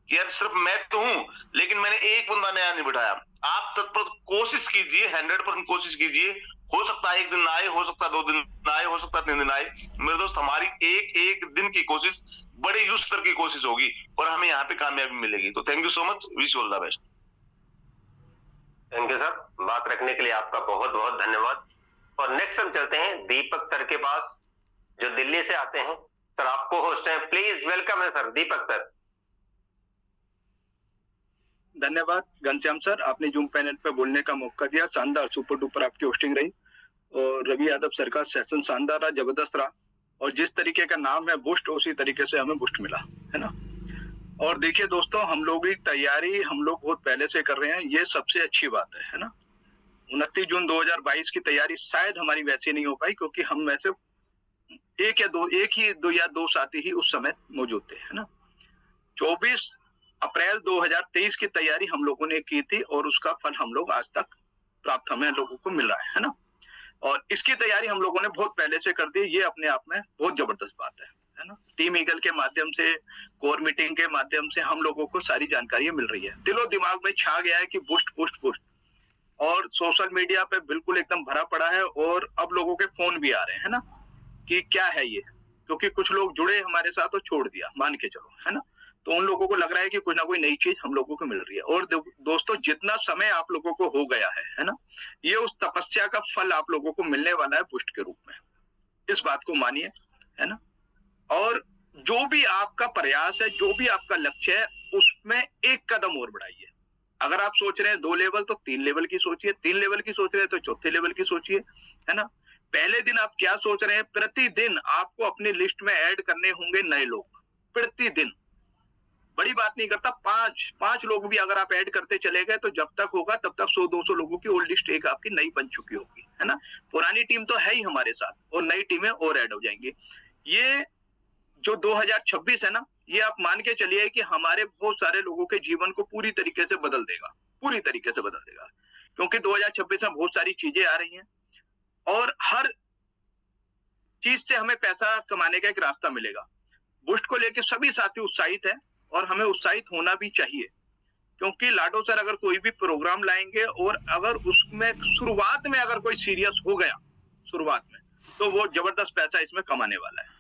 कि यार सिर्फ मैं तो हूं लेकिन मैंने एक बंदा नया नहीं बिठाया। आप तत्पर कोशिश कीजिए, 100% कोशिश कीजिए। हो सकता है 1 दिन आए, हो सकता है 2 दिन आए, हो सकता है 3 दिन आए। मेरे दोस्त, हमारी एक दिन की कोशिश बड़े युद्ध स्तर की कोशिश होगी और हमें यहाँ पे कामयाबी मिलेगी। तो thank you so much, wish you all the best. Thank you sir, बात रखने के लिए आपका बहुत बहुत धन्यवाद। और नेक्स्ट हम चलते हैं दीपक सर के पास जो दिल्ली से आते हैं। सर, आपको होस्ट है, प्लीज वेलकम है सर, दीपक सर। धन्यवाद घनश्याम सर, आपने जूम पैनल पे बोलने का मौका दिया। शानदार, सुपर डुपर आपकी होस्टिंग रही और रवि यादव सर का सेशन शानदार रहा, जबरदस्त रहा। और जिस तरीके का नाम है बूस्ट, उसी तरीके से हमें बूस्ट मिला, है ना। और देखिए दोस्तों, हम लोग की तैयारी हम लोग बहुत पहले से कर रहे हैं, ये सबसे अच्छी बात है ना। 29 जून 2022 की तैयारी शायद हमारी वैसी नहीं हो पाई क्योंकि हम में से एक या दो साथी ही उस समय मौजूद थे, है ना। 24 अप्रैल 2023 की तैयारी हम लोगों ने की थी और उसका फल हम लोग आज तक प्राप्त हमें लोगों को मिल रहा है ना। और इसकी तैयारी हम लोगों ने बहुत पहले से कर दी, ये अपने आप में बहुत जबरदस्त बात है ना। टीम ईगल के माध्यम से, कोर मीटिंग के माध्यम से हम लोगों को सारी जानकारियां मिल रही है। दिलो दिमाग में छा गया है कि बूस्ट बूस्ट बूस्ट, और सोशल मीडिया पे बिल्कुल एकदम भरा पड़ा है। और अब लोगों के फोन भी आ रहे हैं ना कि क्या है ये, क्योंकि कुछ लोग जुड़े हमारे साथ और छोड़ दिया, मान के चलो, है ना। तो उन लोगों को लग रहा है कि कुछ ना कोई नई चीज हम लोगों को मिल रही है। और दोस्तों, जितना समय आप लोगों को हो गया है ना, ये उस तपस्या का फल आप लोगों को मिलने वाला है बूस्ट के रूप में। इस बात को मानिए, है ना। और जो भी आपका प्रयास है, जो भी आपका लक्ष्य है, उसमें एक कदम और बढ़ाइए। अगर आप सोच रहे हैं 2 लेवल तो 3 लेवल की सोचिए, 3 लेवल की सोच रहे हैं तो 4थे लेवल की सोचिए, है ना। पहले दिन आप क्या सोच रहे हैं? प्रतिदिन आपको अपनी लिस्ट में ऐड करने होंगे नए लोग, प्रतिदिन। बड़ी बात नहीं करता, 5 लोग भी अगर आप ऐड करते चले गए तो जब तक होगा तब तक 100-200 लोगों की ओल्ड लिस्ट एक आपकी नई बन चुकी होगी, है ना। पुरानी टीम तो है ही हमारे साथ और नई टीमें और ऐड हो जाएंगी। ये जो 2026 है ना, ये आप मान के चलिए कि हमारे बहुत सारे लोगों के जीवन को पूरी तरीके से बदल देगा, पूरी तरीके से बदल देगा। क्योंकि 2026 में बहुत सारी चीजें आ रही हैं और हर चीज से हमें पैसा कमाने का एक रास्ता मिलेगा। बूस्ट को लेके सभी साथी उत्साहित है और हमें उत्साहित होना भी चाहिए, क्योंकि लाडो सर अगर कोई भी प्रोग्राम लाएंगे और अगर उसमें शुरुआत में अगर कोई सीरियस हो गया शुरुआत में, तो वो जबरदस्त पैसा इसमें कमाने वाला है।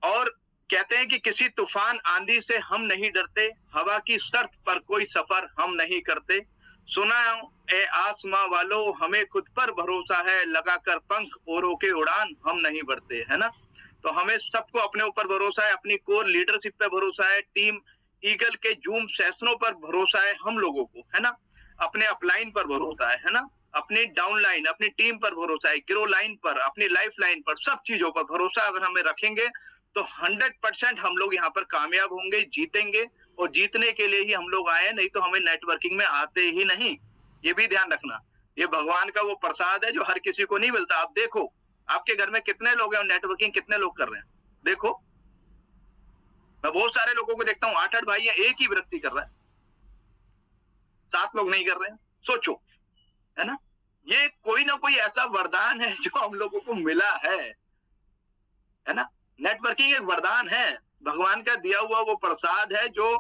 और कहते हैं कि किसी तूफान आंधी से हम नहीं डरते, हवा की शर्त पर कोई सफर हम नहीं करते। सुना ए आसमां वालों, हमें खुद पर भरोसा है, लगाकर पंख औरों के उड़ान हम नहीं बढ़ते, है ना। तो हमें सबको अपने ऊपर भरोसा है, अपनी कोर लीडरशिप पे भरोसा है, टीम ईगल के जूम सेशनों पर भरोसा है हम लोगों को, है ना। अपने अपलाइन पर भरोसा है ना, अपनी डाउन लाइन, अपनी टीम पर भरोसा है, ग्रो लाइन पर, अपनी लाइफ लाइन पर, सब चीजों पर भरोसा अगर हमें रखेंगे तो 100% हम लोग यहाँ पर कामयाब होंगे, जीतेंगे। और जीतने के लिए ही हम लोग आए, नहीं तो हमें नेटवर्किंग में आते ही नहीं। ये भी ध्यान रखना, ये भगवान का वो प्रसाद है जो हर किसी को नहीं मिलता। आप देखो आपके घर में कितने लोग हैं और नेटवर्किंग कितने लोग कर रहे हैं, देखो। मैं बहुत सारे लोगों को देखता हूँ, 8-8 भाई हैं, एक ही वृत्ति कर रहा है, 7 लोग नहीं कर रहे हैं। सोचो, है ना। ये कोई ना कोई ऐसा वरदान है जो हम लोगों को मिला है ना। नेटवर्किंग एक वरदान है, भगवान का दिया हुआ वो प्रसाद है जो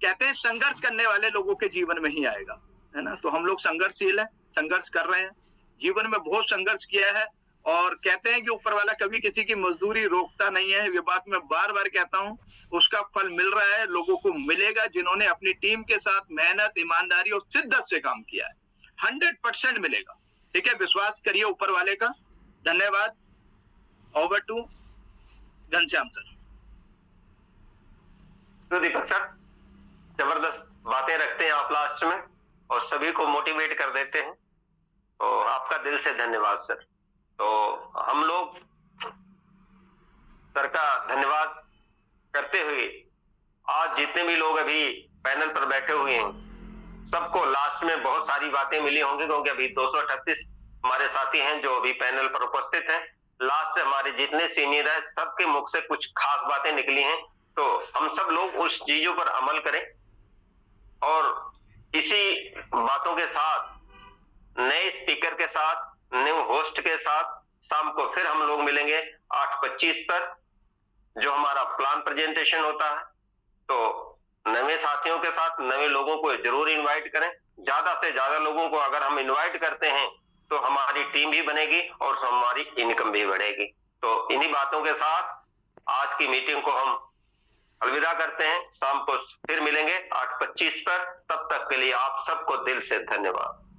कहते हैं संघर्ष करने वाले लोगों के जीवन में ही आएगा, है ना। तो हम लोग संघर्षशील हैं, संघर्ष कर रहे हैं, जीवन में बहुत संघर्ष किया है और कहते हैं कि ऊपर वाला कभी किसी की मजदूरी रोकता नहीं है। ये बात मैं बार बार कहता हूँ, उसका फल मिल रहा है, लोगों को मिलेगा जिन्होंने अपनी टीम के साथ मेहनत, ईमानदारी और शिद्दत से काम किया है। 100% मिलेगा, ठीक है, विश्वास करिए ऊपर वाले का। धन्यवाद। Over to Ghanshyam sir. तो दीपक सर, जबरदस्त बातें रखते हैं आप लास्ट में और सभी को मोटिवेट कर देते हैं, तो आपका दिल से धन्यवाद सर। तो हम लोग सर का धन्यवाद करते हुए आज जितने भी लोग अभी पैनल पर बैठे हुए हैं सबको लास्ट में बहुत सारी बातें मिली होंगी, क्योंकि अभी 238 हमारे साथी हैं जो अभी पैनल पर उपस्थित हैं। लास्ट हमारे जितने सीनियर है सबके मुख से कुछ खास बातें निकली हैं, तो हम सब लोग उस चीजों पर अमल करें और इसी बातों के साथ नए स्पीकर के साथ, न्यू होस्ट के साथ शाम को फिर हम लोग मिलेंगे 8:25 पर, जो हमारा प्लान प्रेजेंटेशन होता है। तो नए साथियों के साथ नए लोगों को जरूर इनवाइट करें, ज्यादा से ज्यादा लोगों को अगर हम इनवाइट करते हैं तो हमारी टीम भी बनेगी और हमारी इनकम भी बढ़ेगी। तो इन्हीं बातों के साथ आज की मीटिंग को हम अलविदा करते हैं। शाम को फिर मिलेंगे 8:25 पर, तब तक के लिए आप सबको दिल से धन्यवाद।